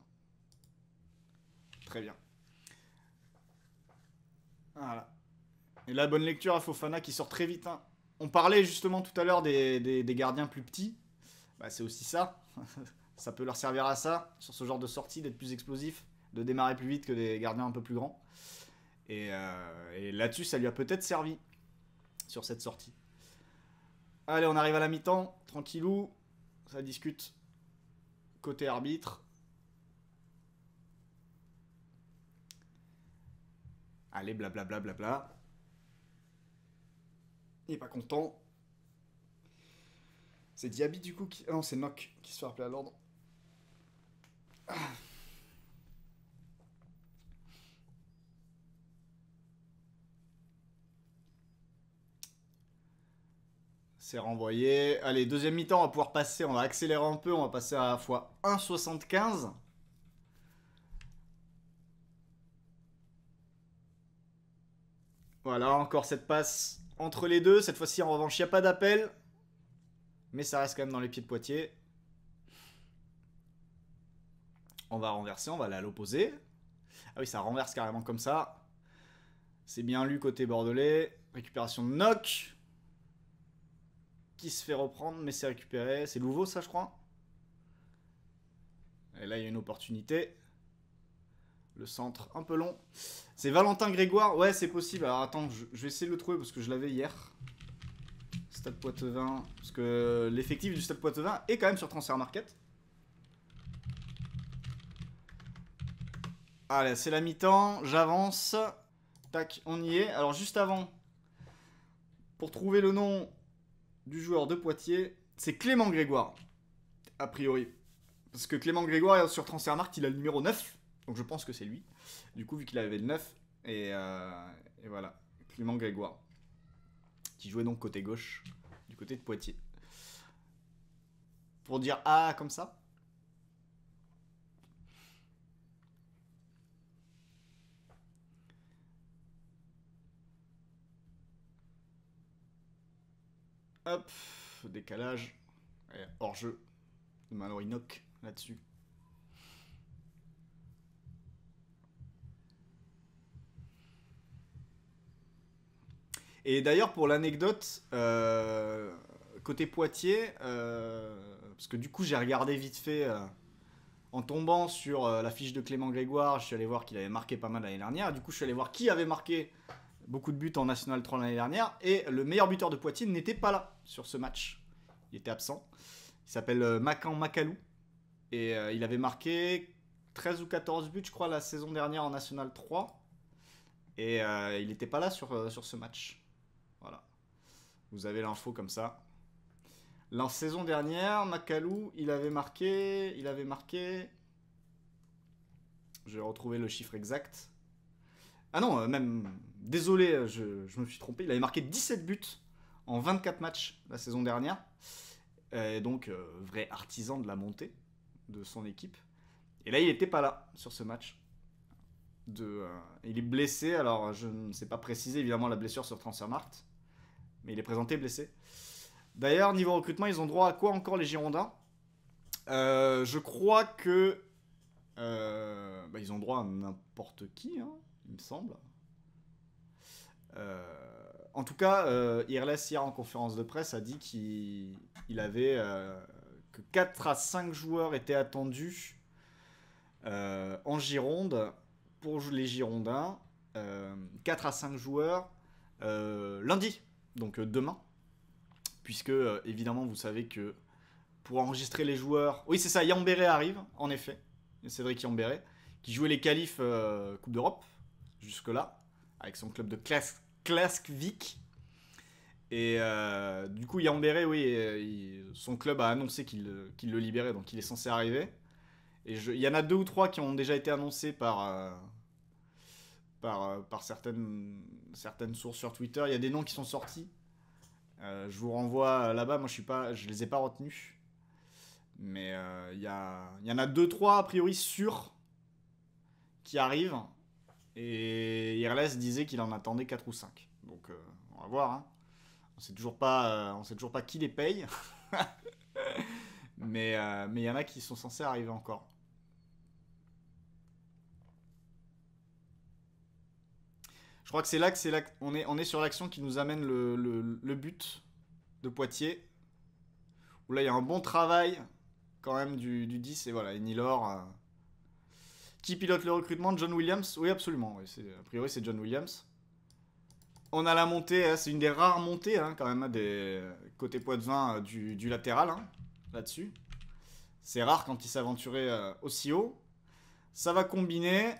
Très bien. Voilà. Et la bonne lecture à Fofana qui sort très vite. Hein. On parlait justement tout à l'heure des gardiens plus petits. Bah, c'est aussi ça. Ça peut leur servir à ça, sur ce genre de sortie, d'être plus explosif, de démarrer plus vite que des gardiens un peu plus grands. Et là-dessus, ça lui a peut-être servi sur cette sortie. Allez, on arrive à la mi-temps, tranquillou, ça discute côté arbitre. Allez, blablabla, blabla. Il est pas content. C'est Diaby du coup qui... Ah non, c'est Nock qui se fait rappeler à l'ordre. C'est renvoyé. Allez, deuxième mi-temps, on va pouvoir passer, on va accélérer un peu, on va passer à fois 1,75. Voilà, encore cette passe entre les deux. Cette fois-ci, en revanche, il n'y a pas d'appel. Mais ça reste quand même dans les pieds de Poitiers. On va renverser, on va aller à l'opposé. Ah oui, ça renverse carrément comme ça. C'est bien lu côté bordelais. Récupération de Nock. Qui se fait reprendre, mais c'est récupéré. C'est Louveau, ça, je crois. Et là, il y a une opportunité. Le centre, un peu long. C'est Valentin Grégoire. Ouais, c'est possible. Alors, attends, je vais essayer de le trouver parce que je l'avais hier. Stade Poitevin. Parce que l'effectif du Stade Poitevin est quand même sur Transfermarkt. Allez, c'est la mi-temps. J'avance. Tac, on y est. Alors, juste avant, pour trouver le nom du joueur de Poitiers, c'est Clément Grégoire, a priori. Parce que Clément Grégoire, sur Transfermarkt, il a le numéro 9. Donc je pense que c'est lui. Du coup, vu qu'il avait le 9. Et voilà. Clément Grégoire. Qui jouait donc côté gauche. Du côté de Poitiers. Pour dire ah comme ça. Hop. Décalage. Hors jeu. Malorinoc là-dessus. Et d'ailleurs, pour l'anecdote, côté Poitiers, parce que du coup, j'ai regardé vite fait, en tombant sur la fiche de Clément Grégoire, je suis allé voir qu'il avait marqué pas mal l'année dernière. Du coup, je suis allé voir qui avait marqué beaucoup de buts en National 3 l'année dernière. Et le meilleur buteur de Poitiers n'était pas là sur ce match. Il était absent. Il s'appelle Makan Makalou. Et il avait marqué 13 ou 14 buts, je crois, la saison dernière en National 3. Et il n'était pas là sur ce match. Voilà. Vous avez l'info comme ça. La saison dernière, Makalou, il avait marqué... Je vais retrouver le chiffre exact. Ah non, même... Désolé, je me suis trompé. Il avait marqué 17 buts en 24 matchs la saison dernière. Et donc, vrai artisan de la montée de son équipe. Et là, il n'était pas là sur ce match. Il est blessé, alors je ne sais pas préciser évidemment la blessure sur Transfermarkt. Mais il est présenté blessé. D'ailleurs, niveau recrutement, ils ont droit à quoi encore les Girondins? Je crois que... ils ont droit à n'importe qui, hein, il me semble. En tout cas, Irles, hier en conférence de presse, a dit qu'il avait... que 4 à 5 joueurs étaient attendus en Gironde pour les Girondins. 4 à 5 joueurs lundi. Donc demain, puisque évidemment vous savez que pour enregistrer les joueurs... Oui c'est ça, Yambéré arrive, en effet, Cédric Yambéré, qui jouait les qualifs Coupe d'Europe, jusque là, avec son club de Klaskvik. Et du coup Yambéré, oui, son club a annoncé qu'il le libérait, donc il est censé arriver. Et il y en a 2 ou 3 qui ont déjà été annoncés par certaines sources sur Twitter. Il y a des noms qui sont sortis. Je vous renvoie là-bas. Moi, je les ai pas retenus. Mais il y en a 2-3 a priori sûrs qui arrivent. Et Irles disait qu'il en attendait 4 ou 5. Donc, on va voir. Hein. On sait toujours pas qui les paye. Mais il y en a qui sont censés arriver encore. Je crois que c'est là on est sur l'action qui nous amène le but de Poitiers. Où là, il y a un bon travail quand même du 10. Et voilà, et Nilor qui pilote le recrutement. John Williams. Oui, absolument. Oui, a priori, c'est John Williams. On a la montée. Hein, c'est une des rares montées hein, quand même hein, des côté Poitevin du latéral. Hein, là-dessus. C'est rare quand il s'aventurait aussi haut. Ça va combiner.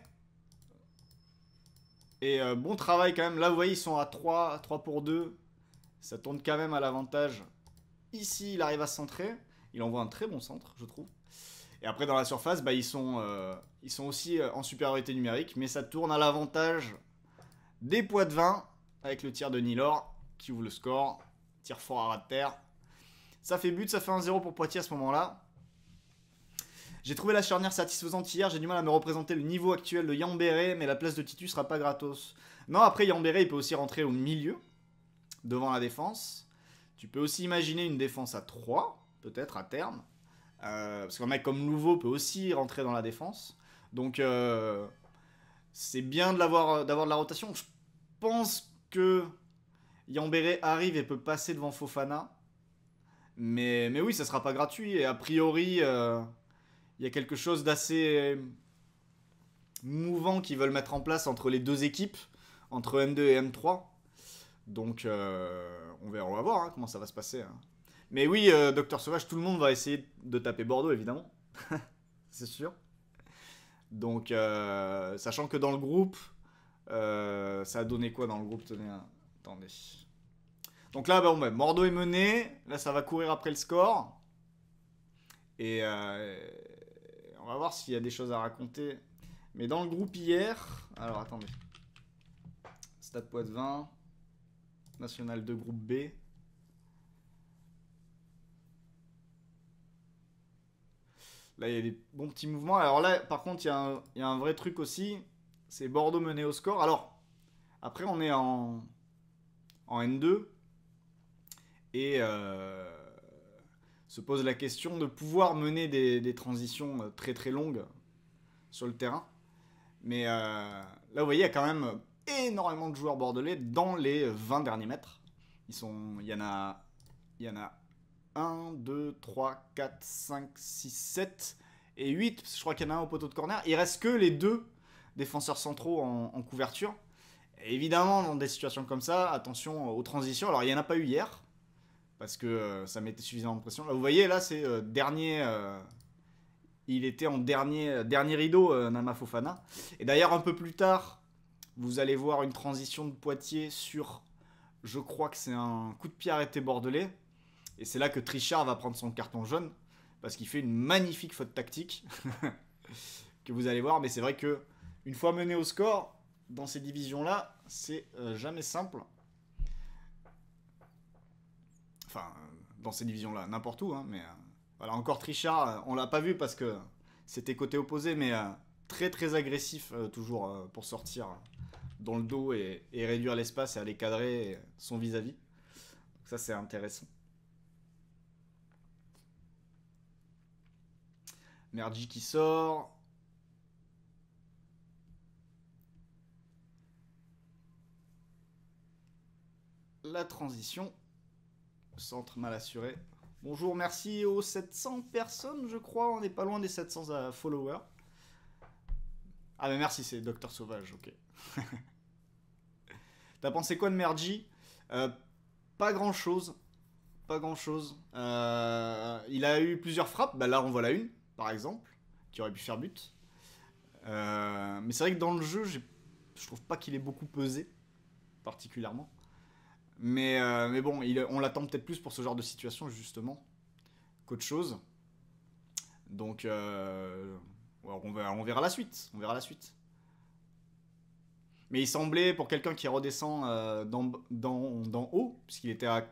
Et bon travail quand même. Là, vous voyez, ils sont à 3 pour 2. Ça tourne quand même à l'avantage. Ici, il arrive à centrer. Il envoie un très bon centre, je trouve. Et après, dans la surface, ils sont aussi en supériorité numérique. Mais ça tourne à l'avantage des Poitevins avec le tir de Nilor qui ouvre le score. Tire fort à ras de terre. Ça fait but, ça fait 1-0 pour Poitiers à ce moment-là. J'ai trouvé la charnière satisfaisante hier, j'ai du mal à me représenter le niveau actuel de Yambéré, mais la place de Titu sera pas gratos. Non, après Yambéré, il peut aussi rentrer au milieu, devant la défense. Tu peux aussi imaginer une défense à 3, peut-être à terme. Parce qu'un mec comme Louveau peut aussi rentrer dans la défense. Donc, c'est bien d'avoir de la rotation. Je pense que Yambéré arrive et peut passer devant Fofana. Mais oui, ça sera pas gratuit. Et a priori, il y a quelque chose d'assez mouvant qu'ils veulent mettre en place entre les deux équipes, entre M2 et M3. Donc, on va voir hein, comment ça va se passer. Hein. Mais oui, Docteur Sauvage, tout le monde va essayer de taper Bordeaux, évidemment. C'est sûr. Donc, sachant que dans le groupe, ça a donné quoi dans le groupe? Tenez, attendez. Donc là, bon, Bordeaux est mené. Là, ça va courir après le score. Et on va voir s'il y a des choses à raconter. Mais dans le groupe hier... Alors, attendez. Stade Poitvin. National 2, groupe B. Là, il y a des bons petits mouvements. Alors là, par contre, il y a un vrai truc aussi. C'est Bordeaux mené au score. Alors, après, on est en N2. Et se pose la question de pouvoir mener des transitions très très longues sur le terrain. Mais là, vous voyez, il y a quand même énormément de joueurs bordelais dans les 20 derniers mètres. Il y en a 1, 2, 3, 4, 5, 6, 7 et 8. Je crois qu'il y en a un au poteau de corner. Il reste que les deux défenseurs centraux en couverture. Et évidemment, dans des situations comme ça, attention aux transitions. Alors, il n'y en a pas eu hier. Parce que ça mettait suffisamment de pression. Là, vous voyez, là, c'est dernier... il était en dernier rideau, Nama Fofana. Et d'ailleurs, un peu plus tard, vous allez voir une transition de Poitiers sur... Je crois que c'est un coup de pied arrêté bordelais. Et c'est là que Trichard va prendre son carton jaune. Parce qu'il fait une magnifique faute tactique. Que vous allez voir. Mais c'est vrai que une fois mené au score, dans ces divisions-là, c'est jamais simple. Enfin, dans ces divisions-là, n'importe où, hein, mais voilà, encore Trichard, on l'a pas vu parce que c'était côté opposé, mais très très agressif toujours pour sortir dans le dos et réduire l'espace et aller cadrer son vis-à-vis. Donc ça, c'est intéressant. Mergi qui sort. La transition. Centre mal assuré. Bonjour, merci aux 700 personnes, je crois. On n'est pas loin des 700 followers. Ah, mais merci, c'est Docteur Sauvage, ok. T'as pensé quoi de Mergi? Pas grand chose. Pas grand chose. Il a eu plusieurs frappes. Bah, là, on voit la une, par exemple, qui aurait pu faire but. Mais c'est vrai que dans le jeu, je trouve pas qu'il ait beaucoup pesé, particulièrement. Mais bon, on l'attend peut-être plus pour ce genre de situation, justement, qu'autre chose. Donc, on verra la suite. On verra la suite. Mais il semblait, pour quelqu'un qui redescend dans haut, puisqu'il était à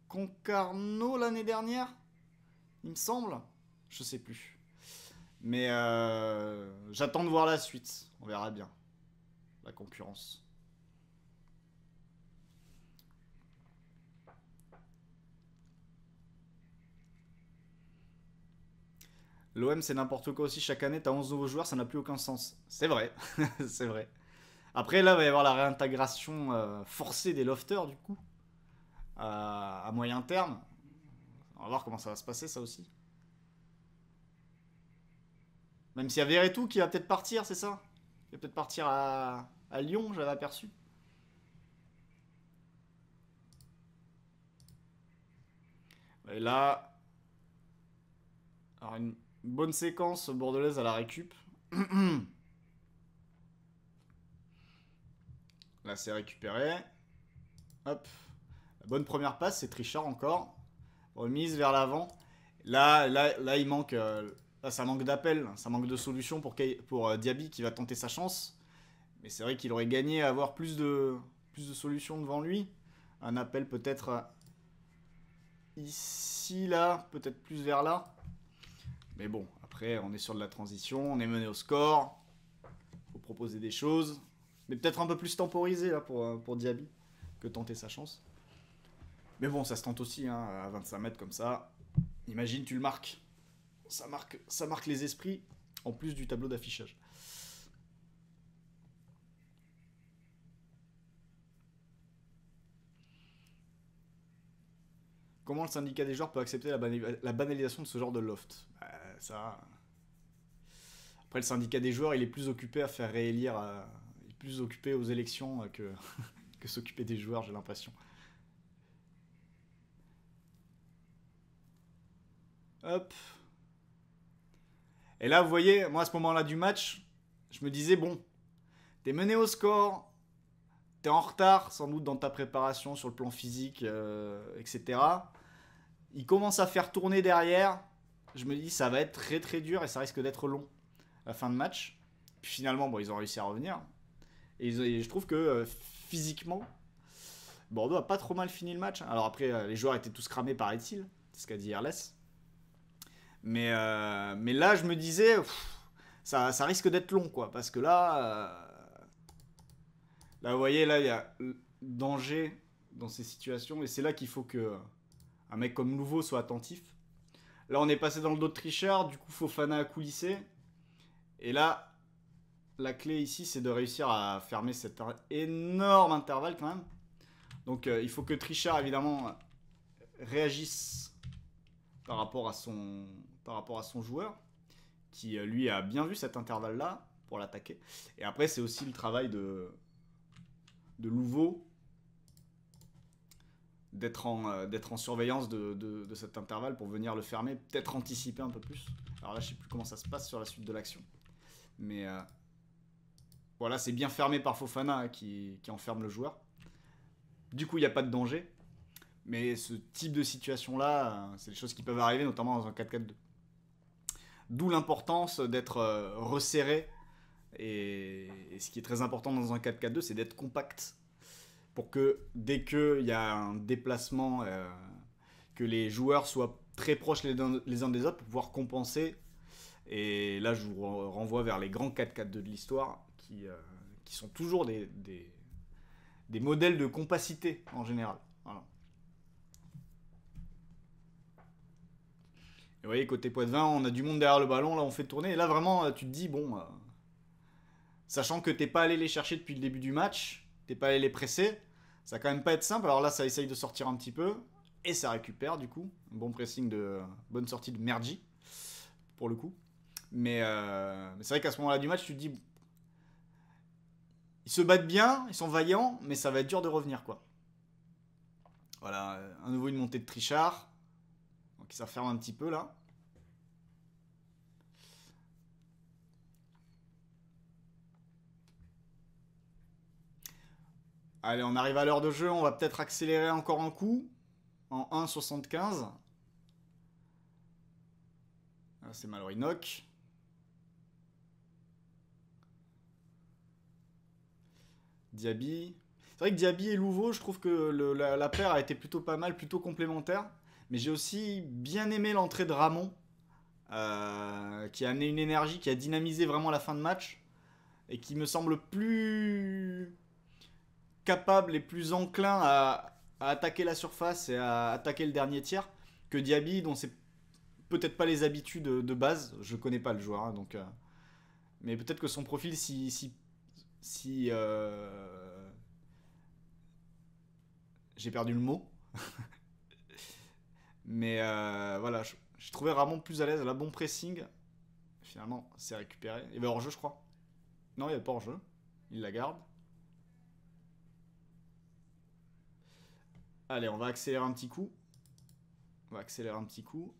Concarneau l'année dernière, il me semble. Je sais plus. Mais j'attends de voir la suite. On verra bien. La concurrence. L'OM, c'est n'importe quoi aussi. Chaque année, t'as 11 nouveaux joueurs, ça n'a plus aucun sens. C'est vrai. C'est vrai. Après, là, il va y avoir la réintégration forcée des lofters, du coup. À moyen terme. On va voir comment ça va se passer, ça aussi. Même s'il y a Verretou qui va peut-être partir, c'est ça? Il va peut-être partir à Lyon, j'avais aperçu. Et là... Alors, une bonne séquence bordelaise à la récup. Là, c'est récupéré. Hop. La bonne première passe, c'est Trichard encore. Remise vers l'avant. Là, il manque... là, ça manque d'appel. Ça manque de solution pour Diaby qui va tenter sa chance. Mais c'est vrai qu'il aurait gagné à avoir plus de solutions devant lui. Un appel peut-être ici, là, peut-être plus vers là. Mais bon, après, on est sur de la transition, on est mené au score. Faut proposer des choses. Mais peut-être un peu plus temporisé, là, pour Diaby, que tenter sa chance. Mais bon, ça se tente aussi, hein, à 25 mètres comme ça. Imagine, tu le marques. Ça marque les esprits, en plus du tableau d'affichage. Comment le syndicat des joueurs peut accepter la banalisation de ce genre de loft? Ça... Après, le syndicat des joueurs, il est plus occupé à faire réélire... il est plus occupé aux élections que, que s'occuper des joueurs, j'ai l'impression. Hop. Et là, vous voyez, moi, à ce moment-là du match, je me disais, bon, t'es mené au score, t'es en retard, sans doute, dans ta préparation sur le plan physique, etc. Il commence à faire tourner derrière. Je me dis, ça va être très très dur et ça risque d'être long, la fin de match. Puis finalement, bon, ils ont réussi à revenir. Et je trouve que physiquement, Bordeaux a pas trop mal fini le match. Alors après, les joueurs étaient tous cramés, paraît-il. C'est ce qu'a dit Herles. Mais là, je me disais, ça risque d'être long, quoi. Parce que là, vous voyez, là, il y a danger dans ces situations. Et c'est là qu'il faut que un mec comme Louveau soit attentif. Là, on est passé dans le dos de Trichard. Du coup, Fofana a coulissé. Et là, la clé ici, c'est de réussir à fermer cet énorme intervalle quand même. Donc, il faut que Trichard, évidemment, réagisse par rapport à son joueur, qui lui a bien vu cet intervalle-là pour l'attaquer. Et après, c'est aussi le travail de Louveau d'être en surveillance de cet intervalle pour venir le fermer, peut-être anticiper un peu plus. Alors là, je sais plus comment ça se passe sur la suite de l'action. Mais voilà, c'est bien fermé par Fofana qui enferme le joueur. Du coup, il n'y a pas de danger. Mais ce type de situation-là, c'est des choses qui peuvent arriver, notamment dans un 4-4-2. D'où l'importance d'être resserré. Et ce qui est très important dans un 4-4-2, c'est d'être compact. Pour que dès qu'il y a un déplacement, que les joueurs soient très proches les uns des autres pour pouvoir compenser. Et là, je vous renvoie vers les grands 4-4-2 de l'histoire qui sont toujours des modèles de compacité en général. Voilà. Et vous voyez, côté Poitvin, on a du monde derrière le ballon, là on fait tourner. Et là, vraiment, tu te dis, bon, sachant que t'es pas allé les chercher depuis le début du match, t'es pas allé les presser, ça va quand même pas être simple. Alors là, ça essaye de sortir un petit peu. Et ça récupère, du coup. Bon pressing bonne sortie de Mergi, pour le coup. Mais c'est vrai qu'à ce moment-là du match, tu te dis, ils se battent bien, ils sont vaillants, mais ça va être dur de revenir, quoi. Voilà, à nouveau une montée de Trichard. Donc ça ferme un petit peu, là. Allez, on arrive à l'heure de jeu, on va peut-être accélérer encore un coup. En 1,75. Ah, c'est Malorinoc. Diaby. C'est vrai que Diaby et Louveau, je trouve que la paire a été plutôt pas mal, plutôt complémentaire. Mais j'ai aussi bien aimé l'entrée de Ramon, qui a amené une énergie, qui a dynamisé vraiment la fin de match. Et qui me semble plus capable et plus enclin à attaquer la surface et à attaquer le dernier tiers que Diaby, dont c'est peut-être pas les habitudes de base. Je connais pas le joueur, hein, donc... mais peut-être que son profil, si j'ai perdu le mot. Mais voilà, j'ai trouvé Ramon plus à l'aise. Là, bon pressing. Finalement, c'est récupéré. Il y avait hors-jeu, je crois. Non, il n'y avait pas hors-jeu. Il la garde. Allez, on va accélérer un petit coup. On va accélérer un petit coup.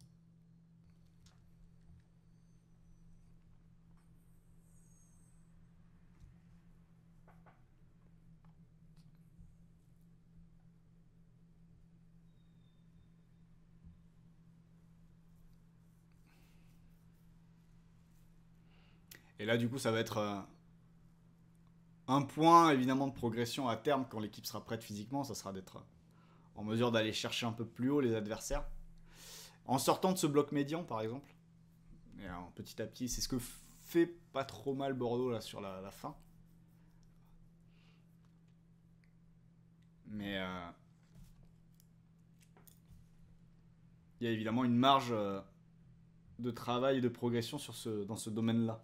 Et là, du coup, ça va être un point, évidemment, de progression à terme quand l'équipe sera prête physiquement. Ça sera d'être en mesure d'aller chercher un peu plus haut les adversaires. En sortant de ce bloc médian, par exemple. Et petit à petit, c'est ce que fait pas trop mal Bordeaux là sur la fin. Mais il y a évidemment une marge de travail et de progression dans ce domaine-là.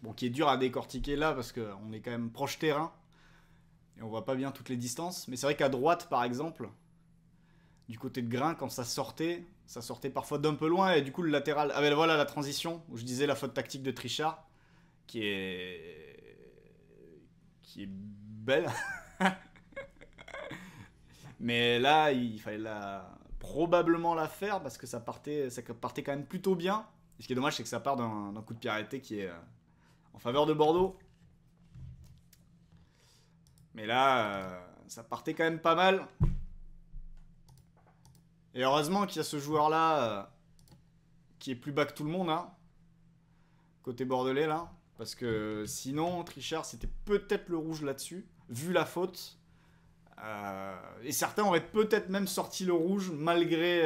Bon, qui est dur à décortiquer là parce qu'on est quand même proche terrain et on voit pas bien toutes les distances. Mais c'est vrai qu'à droite, par exemple, du côté de Grain, quand ça sortait parfois d'un peu loin et du coup le latéral. Ah ben voilà la transition où je disais la faute tactique de Trichard qui est belle. Mais là, il fallait probablement la faire parce que ça partait quand même plutôt bien. Et ce qui est dommage, c'est que ça part d'un coup de pied arrêté qui est en faveur de Bordeaux. Mais là, ça partait quand même pas mal. Et heureusement qu'il y a ce joueur-là qui est plus bas que tout le monde, hein, côté bordelais, là. Parce que sinon, Trichard, c'était peut-être le rouge là-dessus, vu la faute. Et certains auraient peut-être même sorti le rouge malgré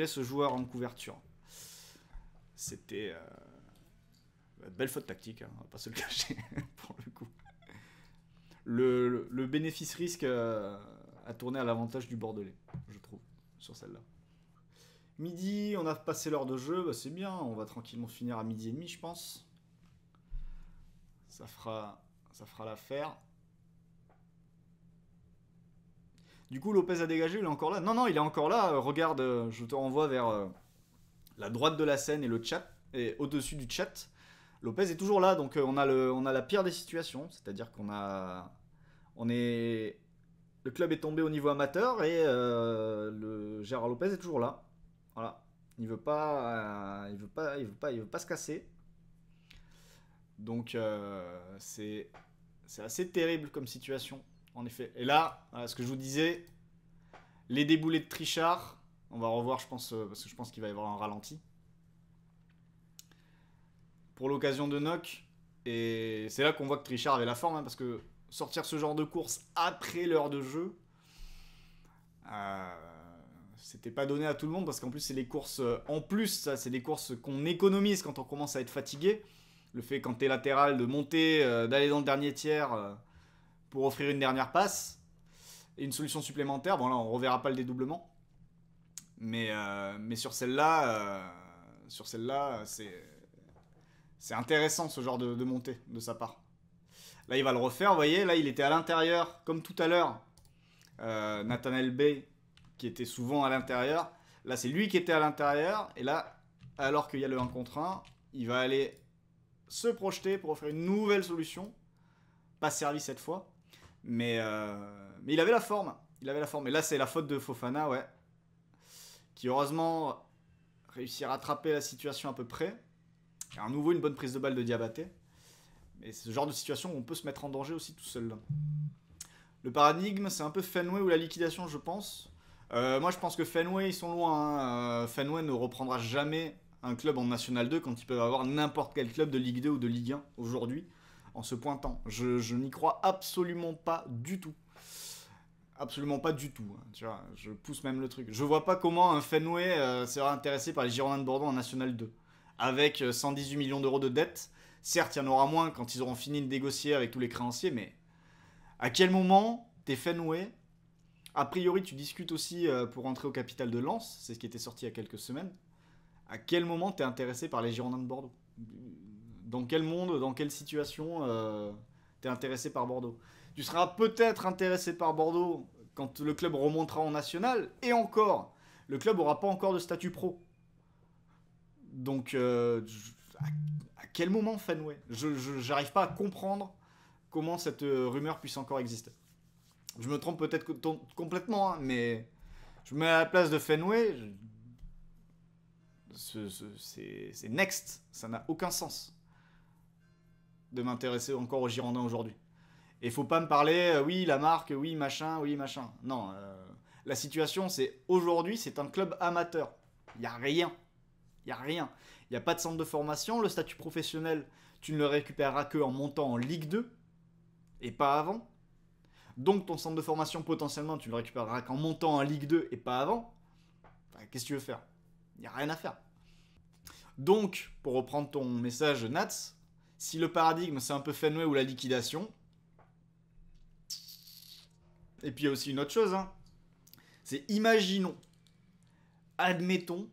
ce joueur en couverture. C'était belle faute tactique, hein, on va pas se le cacher pour le coup. Le bénéfice-risque a tourné à l'avantage du Bordelais, je trouve, sur celle-là. Midi, on a passé l'heure de jeu, bah c'est bien, on va tranquillement finir à 12h30, je pense. Ça fera l'affaire. Du coup, Lopez a dégagé, il est encore là. Non, il est encore là. Regarde, je te renvoie vers la droite de la scène et le chat, et au-dessus du chat. Lopez est toujours là, donc on a la pire des situations, c'est-à-dire le club est tombé au niveau amateur et le Gérard Lopez est toujours là. Voilà, il veut pas se casser. Donc c'est assez terrible comme situation. En effet. Et là, ce que je vous disais, les déboulés de Trichard, on va revoir, je pense, parce que je pense qu'il va y avoir un ralenti. Pour l'occasion de knock, et c'est là qu'on voit que Trichard avait la forme, hein, parce que sortir ce genre de course après l'heure de jeu, c'était pas donné à tout le monde, parce qu'en plus, c'est les courses, c'est des courses qu'on économise quand on commence à être fatigué. Le fait, quand t'es latéral, de monter, d'aller dans le dernier tiers pour offrir une dernière passe et une solution supplémentaire. Bon là on reverra pas le dédoublement, mais sur celle-là c'est intéressant ce genre de montée de sa part. Là il va le refaire, vous voyez, là il était à l'intérieur comme tout à l'heure, Nathanael Bey qui était souvent à l'intérieur. Là c'est lui qui était à l'intérieur et là alors qu'il y a le 1 contre 1, il va aller se projeter pour offrir une nouvelle solution, pas servi cette fois. Mais il avait la forme. Et là, c'est la faute de Fofana, ouais. Qui, heureusement, réussit à rattraper la situation à peu près. Et à nouveau, une bonne prise de balle de Diabaté. Mais c'est ce genre de situation où on peut se mettre en danger aussi tout seul. Là. Le paradigme, c'est un peu Fenway ou la liquidation, je pense. Moi, je pense que Fenway, ils sont loin. Hein. Fenway ne reprendra jamais un club en National 2 quand ils peuvent avoir n'importe quel club de Ligue 2 ou de Ligue 1 aujourd'hui. En se pointant. Je n'y crois absolument pas du tout. Absolument pas du tout. Hein, tu vois, je pousse même le truc. Je vois pas comment un Fenway sera intéressé par les Girondins de Bordeaux en National 2. Avec 118 millions d'euros de dettes. Certes, il y en aura moins quand ils auront fini de négocier avec tous les créanciers, mais à quel moment t'es Fenway? A priori, tu discutes aussi pour rentrer au capital de Lens. C'est ce qui était sorti il y a quelques semaines. À quel moment t'es intéressé par les Girondins de Bordeaux? Dans quel monde, dans quelle situation t'es intéressé par Bordeaux? Tu seras peut-être intéressé par Bordeaux quand le club remontera en national. Et encore, le club n'aura pas encore de statut pro. Donc, à quel moment Fenway? Je n'arrive pas à comprendre comment cette rumeur puisse encore exister. Je me trompe peut-être complètement, hein, mais je me mets à la place de Fenway. C'est next. Ça n'a aucun sens de m'intéresser encore aux Girondins aujourd'hui. Et faut pas me parler, oui, la marque, oui, machin. Non, la situation, c'est aujourd'hui, c'est un club amateur. Il n'y a rien. Il n'y a pas de centre de formation. Le statut professionnel, tu ne le récupéreras que en montant en Ligue 2 et pas avant. Donc ton centre de formation, potentiellement, tu le récupéreras qu'en montant en Ligue 2 et pas avant. Enfin, qu'est-ce que tu veux faire? Il n'y a rien à faire. Donc, pour reprendre ton message, Nats, si le paradigme c'est un peu Fenway ou la liquidation, et puis il y a aussi une autre chose, hein, c'est imaginons, admettons,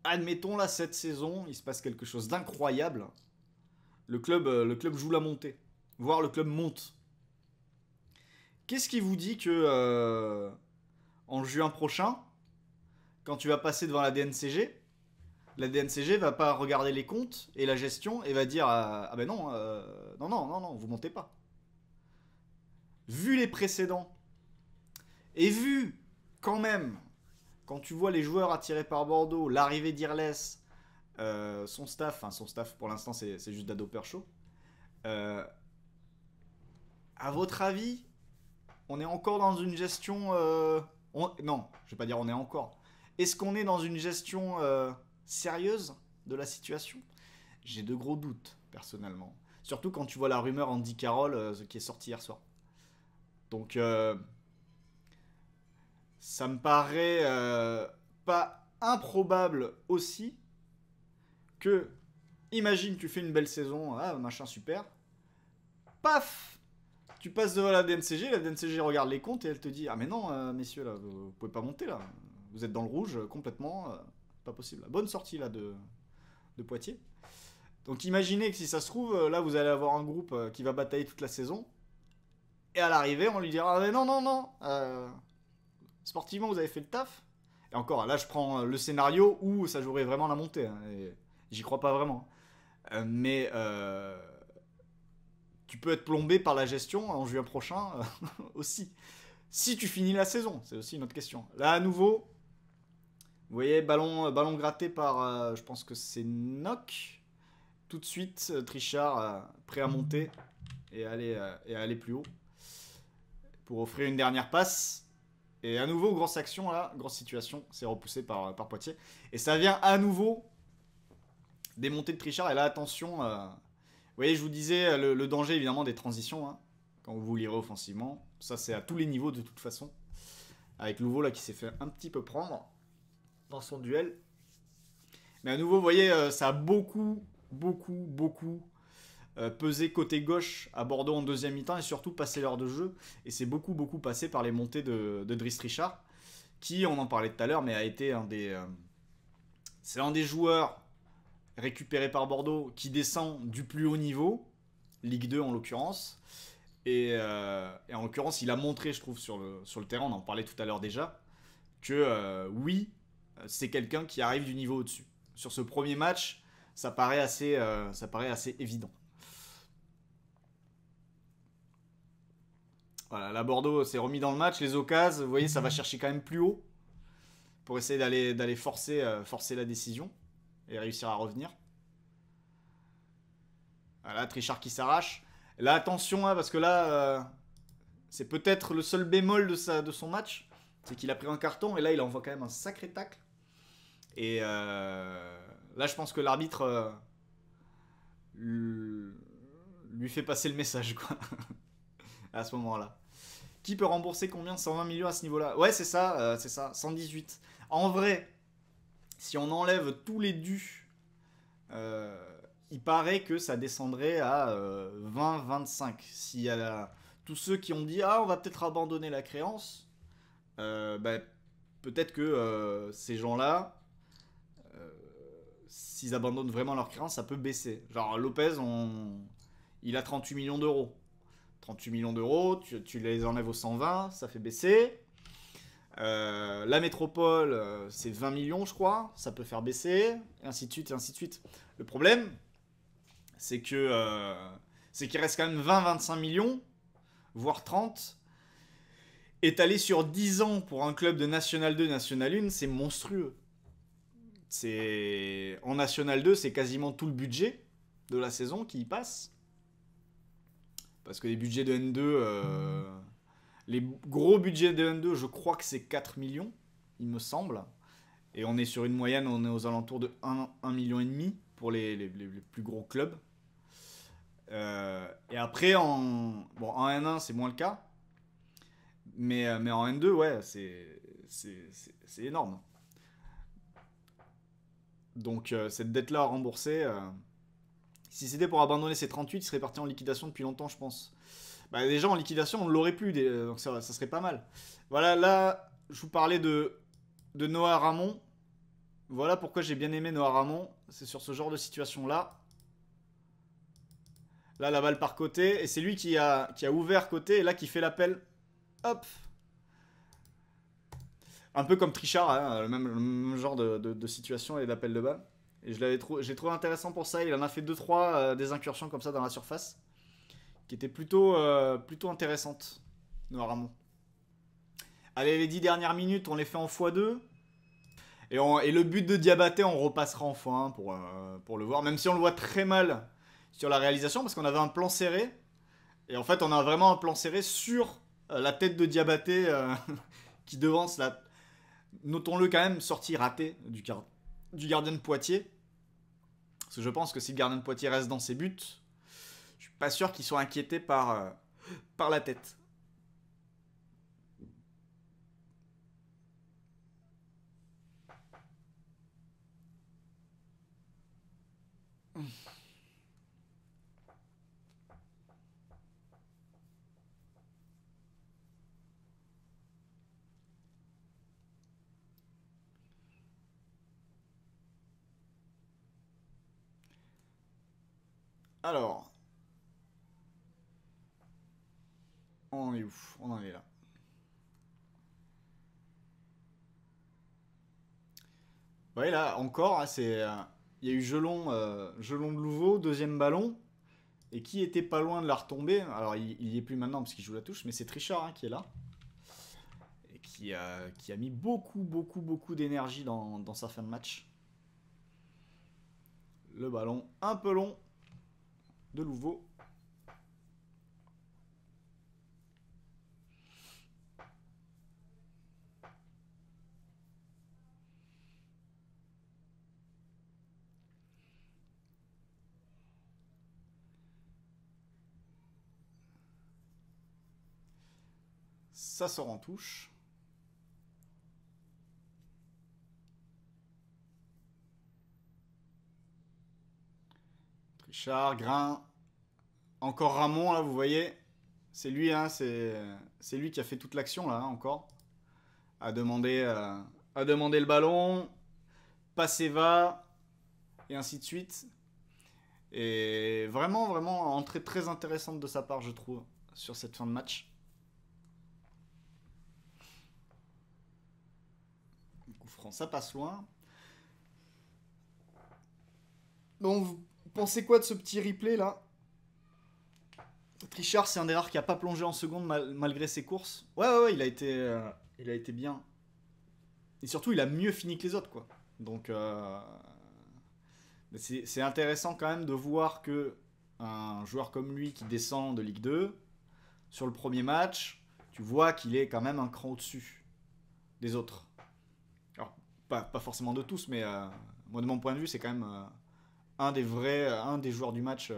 admettons là cette saison, il se passe quelque chose d'incroyable, le club joue la montée, voire le club monte. Qu'est-ce qui vous dit que en juin prochain, quand tu vas passer devant la DNCG va pas regarder les comptes et la gestion et va dire ah ben non, non, vous montez pas. Vu les précédents et vu quand même, quand tu vois les joueurs attirés par Bordeaux, l'arrivée d'Irles, son staff pour l'instant c'est juste Dado Percho. À votre avis, on est encore dans une gestion non, je vais pas dire on est encore. Est-ce qu'on est dans une gestion sérieuse de la situation? J'ai de gros doutes, personnellement. Surtout quand tu vois la rumeur Andy Carroll qui est sortie hier soir. Donc, ça me paraît pas improbable aussi que, imagine, tu fais une belle saison, ah, machin super, paf, tu passes devant la DNCG regarde les comptes et elle te dit, ah mais non, messieurs, là, vous pouvez pas monter là, vous êtes dans le rouge complètement, pas possible. Bonne sortie là de Poitiers. Donc imaginez que si ça se trouve, là vous allez avoir un groupe qui va batailler toute la saison. Et à l'arrivée, on lui dira ah, non, sportivement vous avez fait le taf. Et encore, là je prends le scénario où ça jouerait vraiment la montée. Hein, et j'y crois pas vraiment. Mais tu peux être plombé par la gestion en juin prochain aussi. Si tu finis la saison, c'est aussi une autre question. Là à nouveau, vous voyez, ballon gratté par, je pense que c'est Nock. Tout de suite, Trichard prêt à monter et aller plus haut. Pour offrir une dernière passe. Et à nouveau, grosse action là, grosse situation. C'est repoussé par Poitiers. Et ça vient à nouveau des montées de Trichard. Et là, attention. Vous voyez, je vous disais le danger évidemment des transitions. Hein, quand vous lirez offensivement. Ça, c'est à tous les niveaux de toute façon. Avec Louveau là qui s'est fait un petit peu prendre dans son duel. Mais à nouveau, vous voyez, ça a beaucoup pesé côté gauche à Bordeaux en deuxième mi-temps et surtout passer l'heure de jeu. Et c'est beaucoup passé par les montées de Driss Trichard, qui, on en parlait tout à l'heure, mais a été c'est un des joueurs récupérés par Bordeaux qui descend du plus haut niveau, Ligue 2 en l'occurrence. Et en l'occurrence, il a montré, je trouve, sur le terrain, on en parlait tout à l'heure déjà, que oui, c'est quelqu'un qui arrive du niveau au-dessus. Sur ce premier match, ça paraît assez évident. Voilà, là Bordeaux s'est remis dans le match, les occasions, vous voyez, ça va chercher quand même plus haut pour essayer d'aller forcer la décision et réussir à revenir. Voilà, Trichard qui s'arrache. Là, attention, hein, parce que là, c'est peut-être le seul bémol de son match, c'est qu'il a pris un carton et là, il envoie quand même un sacré tacle. Et là, je pense que l'arbitre lui fait passer le message, quoi. À ce moment-là. Qui peut rembourser combien? 120 millions à ce niveau-là? Ouais, c'est ça, 118. En vrai, si on enlève tous les dus, il paraît que ça descendrait à 20-25. S'il y a tous ceux qui ont dit ah on va peut-être abandonner la créance, peut-être que ces gens-là, s'ils abandonnent vraiment leur créance, ça peut baisser. Genre Lopez, il a 38 millions d'euros. 38 millions d'euros, tu les enlèves aux 120, ça fait baisser. La métropole, c'est 20 millions, je crois, ça peut faire baisser, et ainsi de suite, et ainsi de suite. Le problème, c'est qu'il reste quand même 20-25 millions, voire 30. Étalé sur 10 ans pour un club de National 2, National 1, c'est monstrueux. En National 2, c'est quasiment tout le budget de la saison qui y passe. Parce que les budgets de N2, les gros budgets de N2, je crois que c'est 4 millions, il me semble. Et on est sur une moyenne, on est aux alentours de 1,5 million pour les plus gros clubs. Et après, en N1, c'est moins le cas. Mais en N2, ouais, c'est énorme. Donc, cette dette-là à rembourser, si c'était pour abandonner ses 38, il serait parti en liquidation depuis longtemps, je pense. Bah, déjà, en liquidation, on l'aurait plus, donc ça serait pas mal. Voilà, là, je vous parlais de Noah Ramon. Voilà pourquoi j'ai bien aimé Noah Ramon. C'est sur ce genre de situation-là. Là, la balle par côté. Et c'est lui qui a ouvert côté. Et là, qui fait l'appel. Hop. Un peu comme Trichard, hein, le même genre de situation et d'appel de balle. Et j'ai trouvé intéressant pour ça. Il en a fait 2-3 des incursions comme ça dans la surface. Qui étaient plutôt intéressantes. Noah Ramon. Allez, les 10 dernières minutes, on les fait en x2. Et le but de Diabaté, on repassera en x1 pour le voir. Même si on le voit très mal sur la réalisation, parce qu'on avait un plan serré. Et en fait, on a vraiment un plan serré sur la tête de Diabaté qui devance la... Notons-le quand même, sortie ratée du gardien de Poitiers. Parce que je pense que si le gardien de Poitiers reste dans ses buts, je suis pas sûr qu'il soit inquiété par la tête. Alors, on en est où? On en est là. Ouais, là, encore, hein, il y a eu Gelon de Louveau, deuxième ballon. Et qui était pas loin de la retomber. Alors, il y est plus maintenant parce qu'il joue la touche, mais c'est Trichard hein, qui est là. Et qui a mis beaucoup d'énergie dans sa fin de match. Le ballon un peu long de Louveau. Ça sort en touche. Trichard, Grain. Encore Ramon, là, vous voyez. C'est lui, hein, c'est lui qui a fait toute l'action, là, hein, encore. A demandé le ballon. Passer va. Et ainsi de suite. Et vraiment, entrée très intéressante de sa part, je trouve, sur cette fin de match. Coup franc, ça passe loin. Donc, vous pensez quoi de ce petit replay là? Trichard, c'est un des rares qui a pas plongé en seconde malgré ses courses. Ouais, il a été bien. Et surtout, il a mieux fini que les autres, quoi. Donc, c'est intéressant quand même de voir que un joueur comme lui qui descend de Ligue 2, sur le premier match, tu vois qu'il est quand même un cran au-dessus des autres. Alors, pas forcément de tous, mais moi, de mon point de vue, c'est quand même un des joueurs du match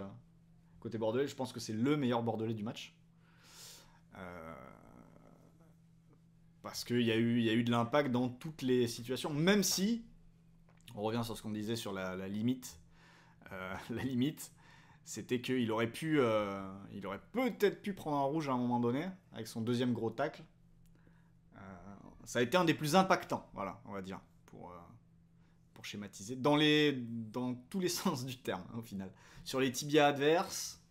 côté bordelais. Je pense que c'est le meilleur bordelais du match. Parce qu'il y a eu de l'impact dans toutes les situations, même si, on revient sur ce qu'on disait sur la limite, la limite, c'était qu'il aurait peut-être pu prendre un rouge à un moment donné, avec son deuxième gros tacle. Ça a été un des plus impactants, voilà, on va dire, pour schématiser, dans tous les sens du terme, au final. Sur les tibias adverses,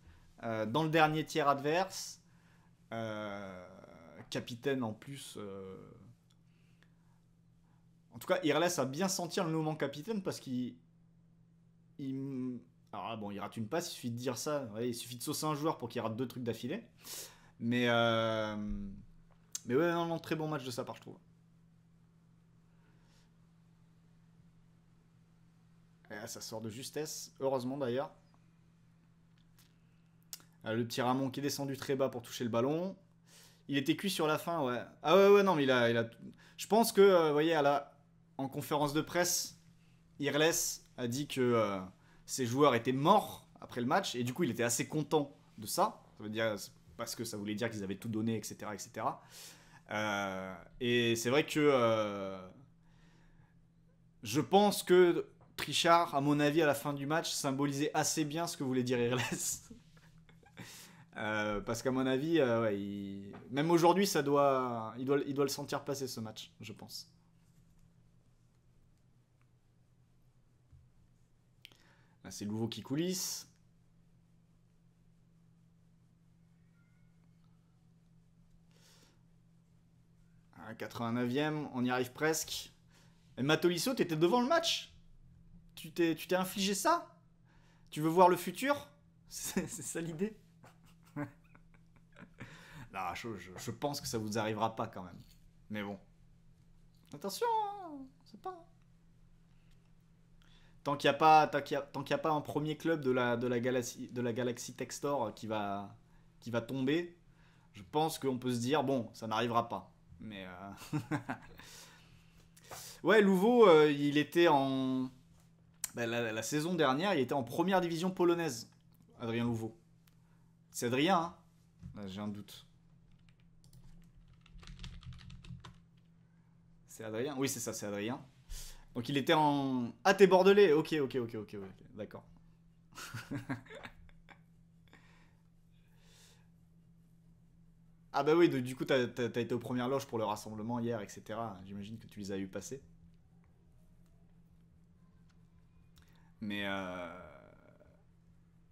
dans le dernier tiers adverse, capitaine en plus. En tout cas, Irles a bien senti le moment capitaine parce qu'il. Alors bon, il rate une passe, il suffit de dire ça. Ouais, il suffit de saucer un joueur pour qu'il rate 2 trucs d'affilée. Mais ouais, non, très bon match de sa part, je trouve. Et là, ça sort de justesse, heureusement d'ailleurs. Le petit Ramon qui est descendu très bas pour toucher le ballon. Il était cuit sur la fin, ouais. Ah ouais, non, mais il a... Je pense que, vous voyez, en conférence de presse, Irles a dit que ses joueurs étaient morts après le match, et du coup il était assez content de ça. Ça veut dire, parce que ça voulait dire qu'ils avaient tout donné, etc. etc. Et c'est vrai que je pense que Trichard, à mon avis, à la fin du match, symbolisait assez bien ce que voulait dire Irles. Parce qu'à mon avis, ouais, même aujourd'hui, il doit le sentir passer ce match, je pense. Là, c'est Louveau qui coulisse. À 89e, on y arrive presque. Et Matolisso, t'étais devant le match. Tu t'es infligé ça. Tu veux voir le futur. C'est ça l'idée. Non, je pense que ça vous arrivera pas quand même. Mais bon. Attention, hein, c'est pas... Tant qu'il n'y a pas un premier club de la Galaxy Tech Store qui va tomber, je pense qu'on peut se dire, bon, ça n'arrivera pas. Mais... ouais, Louveau, il était en... Bah, la saison dernière, il était en première division polonaise, Adrien Louveau. C'est Adrien, hein? Là, j'ai un doute. C'est Adrien? Oui, c'est ça, c'est Adrien. Donc il était en... Ah, t'es bordelais. Ok, d'accord. Ah bah oui, du coup, t'as été aux premières loges pour le rassemblement hier, etc. J'imagine que tu les as eu passer. Mais...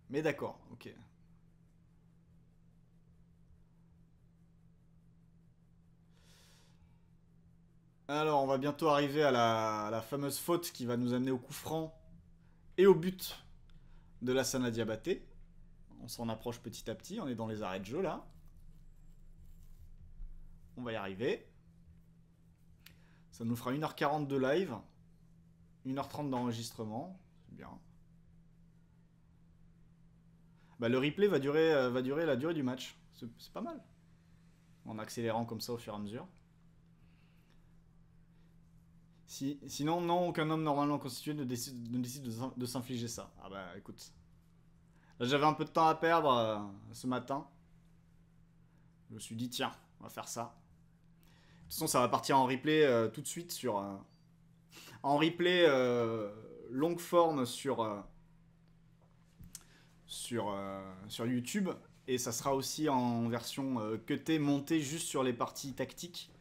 Mais d'accord, ok. Alors, on va bientôt arriver à la fameuse faute qui va nous amener au coup franc et au but de la Sana Diabaté. On s'en approche petit à petit, on est dans les arrêts de jeu là. On va y arriver. Ça nous fera 1h40 de live, 1h30 d'enregistrement, c'est bien. Bah, le replay va durer la durée du match, c'est pas mal. En accélérant comme ça au fur et à mesure. Sinon, non, aucun homme normalement constitué ne décide de s'infliger ça. Ah bah écoute. Là j'avais un peu de temps à perdre ce matin. Je me suis dit tiens, on va faire ça. De toute façon ça va partir en replay tout de suite sur... en replay longue forme sur YouTube. Et ça sera aussi en version cutée, montée juste sur les parties tactiques.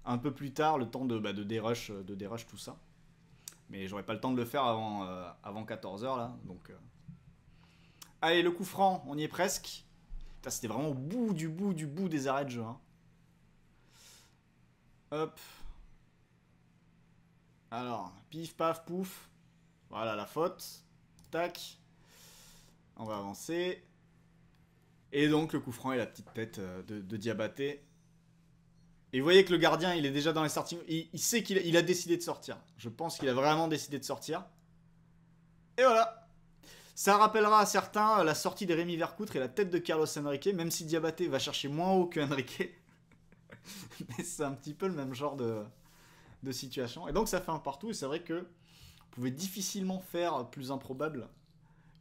Un peu plus tard, le temps de dérush tout ça. Mais j'aurai pas le temps de le faire avant 14h là. Donc, allez, le coup franc, on y est presque. C'était vraiment au bout du bout des arrêts de jeu. Hein. Hop. Alors, pif, paf, pouf. Voilà la faute. Tac. On va avancer. Et donc le coup franc et la petite tête de Diabaté. Et vous voyez que le gardien, il est déjà dans les starting. Il sait qu'il a décidé de sortir. Je pense qu'il a vraiment décidé de sortir. Et voilà. Ça rappellera à certains la sortie de Rémi Vercoutre et la tête de Carlos Henrique, même si Diabaté va chercher moins haut que Henrique. Mais c'est un petit peu le même genre de situation. Et donc ça fait un partout. Et c'est vrai que vous pouvez difficilement faire plus improbable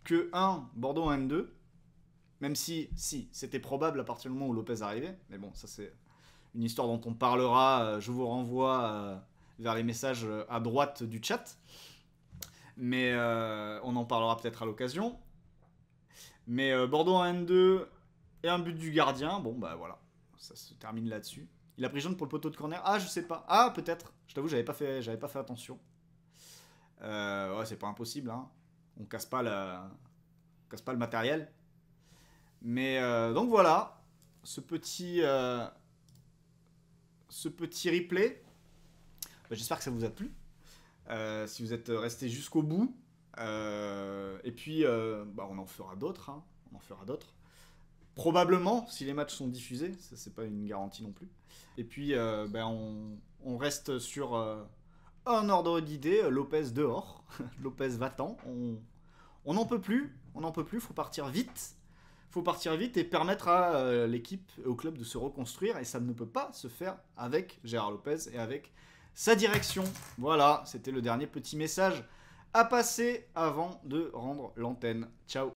que 1 Bordeaux 1-2. Même si c'était probable à partir du moment où Lopez arrivait. Mais bon, ça c'est... une histoire dont on parlera, je vous renvoie vers les messages à droite du chat. Mais on en parlera peut-être à l'occasion. Mais Bordeaux en N2 et un but du gardien, bon bah voilà, ça se termine là-dessus. Il a pris jaune pour le poteau de corner. Ah, je sais pas. Ah, peut-être. Je t'avoue, j'avais pas fait attention. Ouais, c'est pas impossible, hein. On casse pas le matériel. Mais donc voilà, ce petit replay. J'espère que ça vous a plu. Si vous êtes resté jusqu'au bout. Et puis, on en fera d'autres. Hein. On en fera d'autres. Probablement, si les matchs sont diffusés. Ça, c'est pas une garantie non plus. Et puis, on reste sur un ordre d'idée. Lopez dehors. Lopez va-t'en. On n'en peut plus. On n'en peut plus. Faut partir vite. Faut partir vite et permettre à l'équipe et au club de se reconstruire. Et ça ne peut pas se faire avec Gérard Lopez et avec sa direction. Voilà, c'était le dernier petit message à passer avant de rendre l'antenne. Ciao.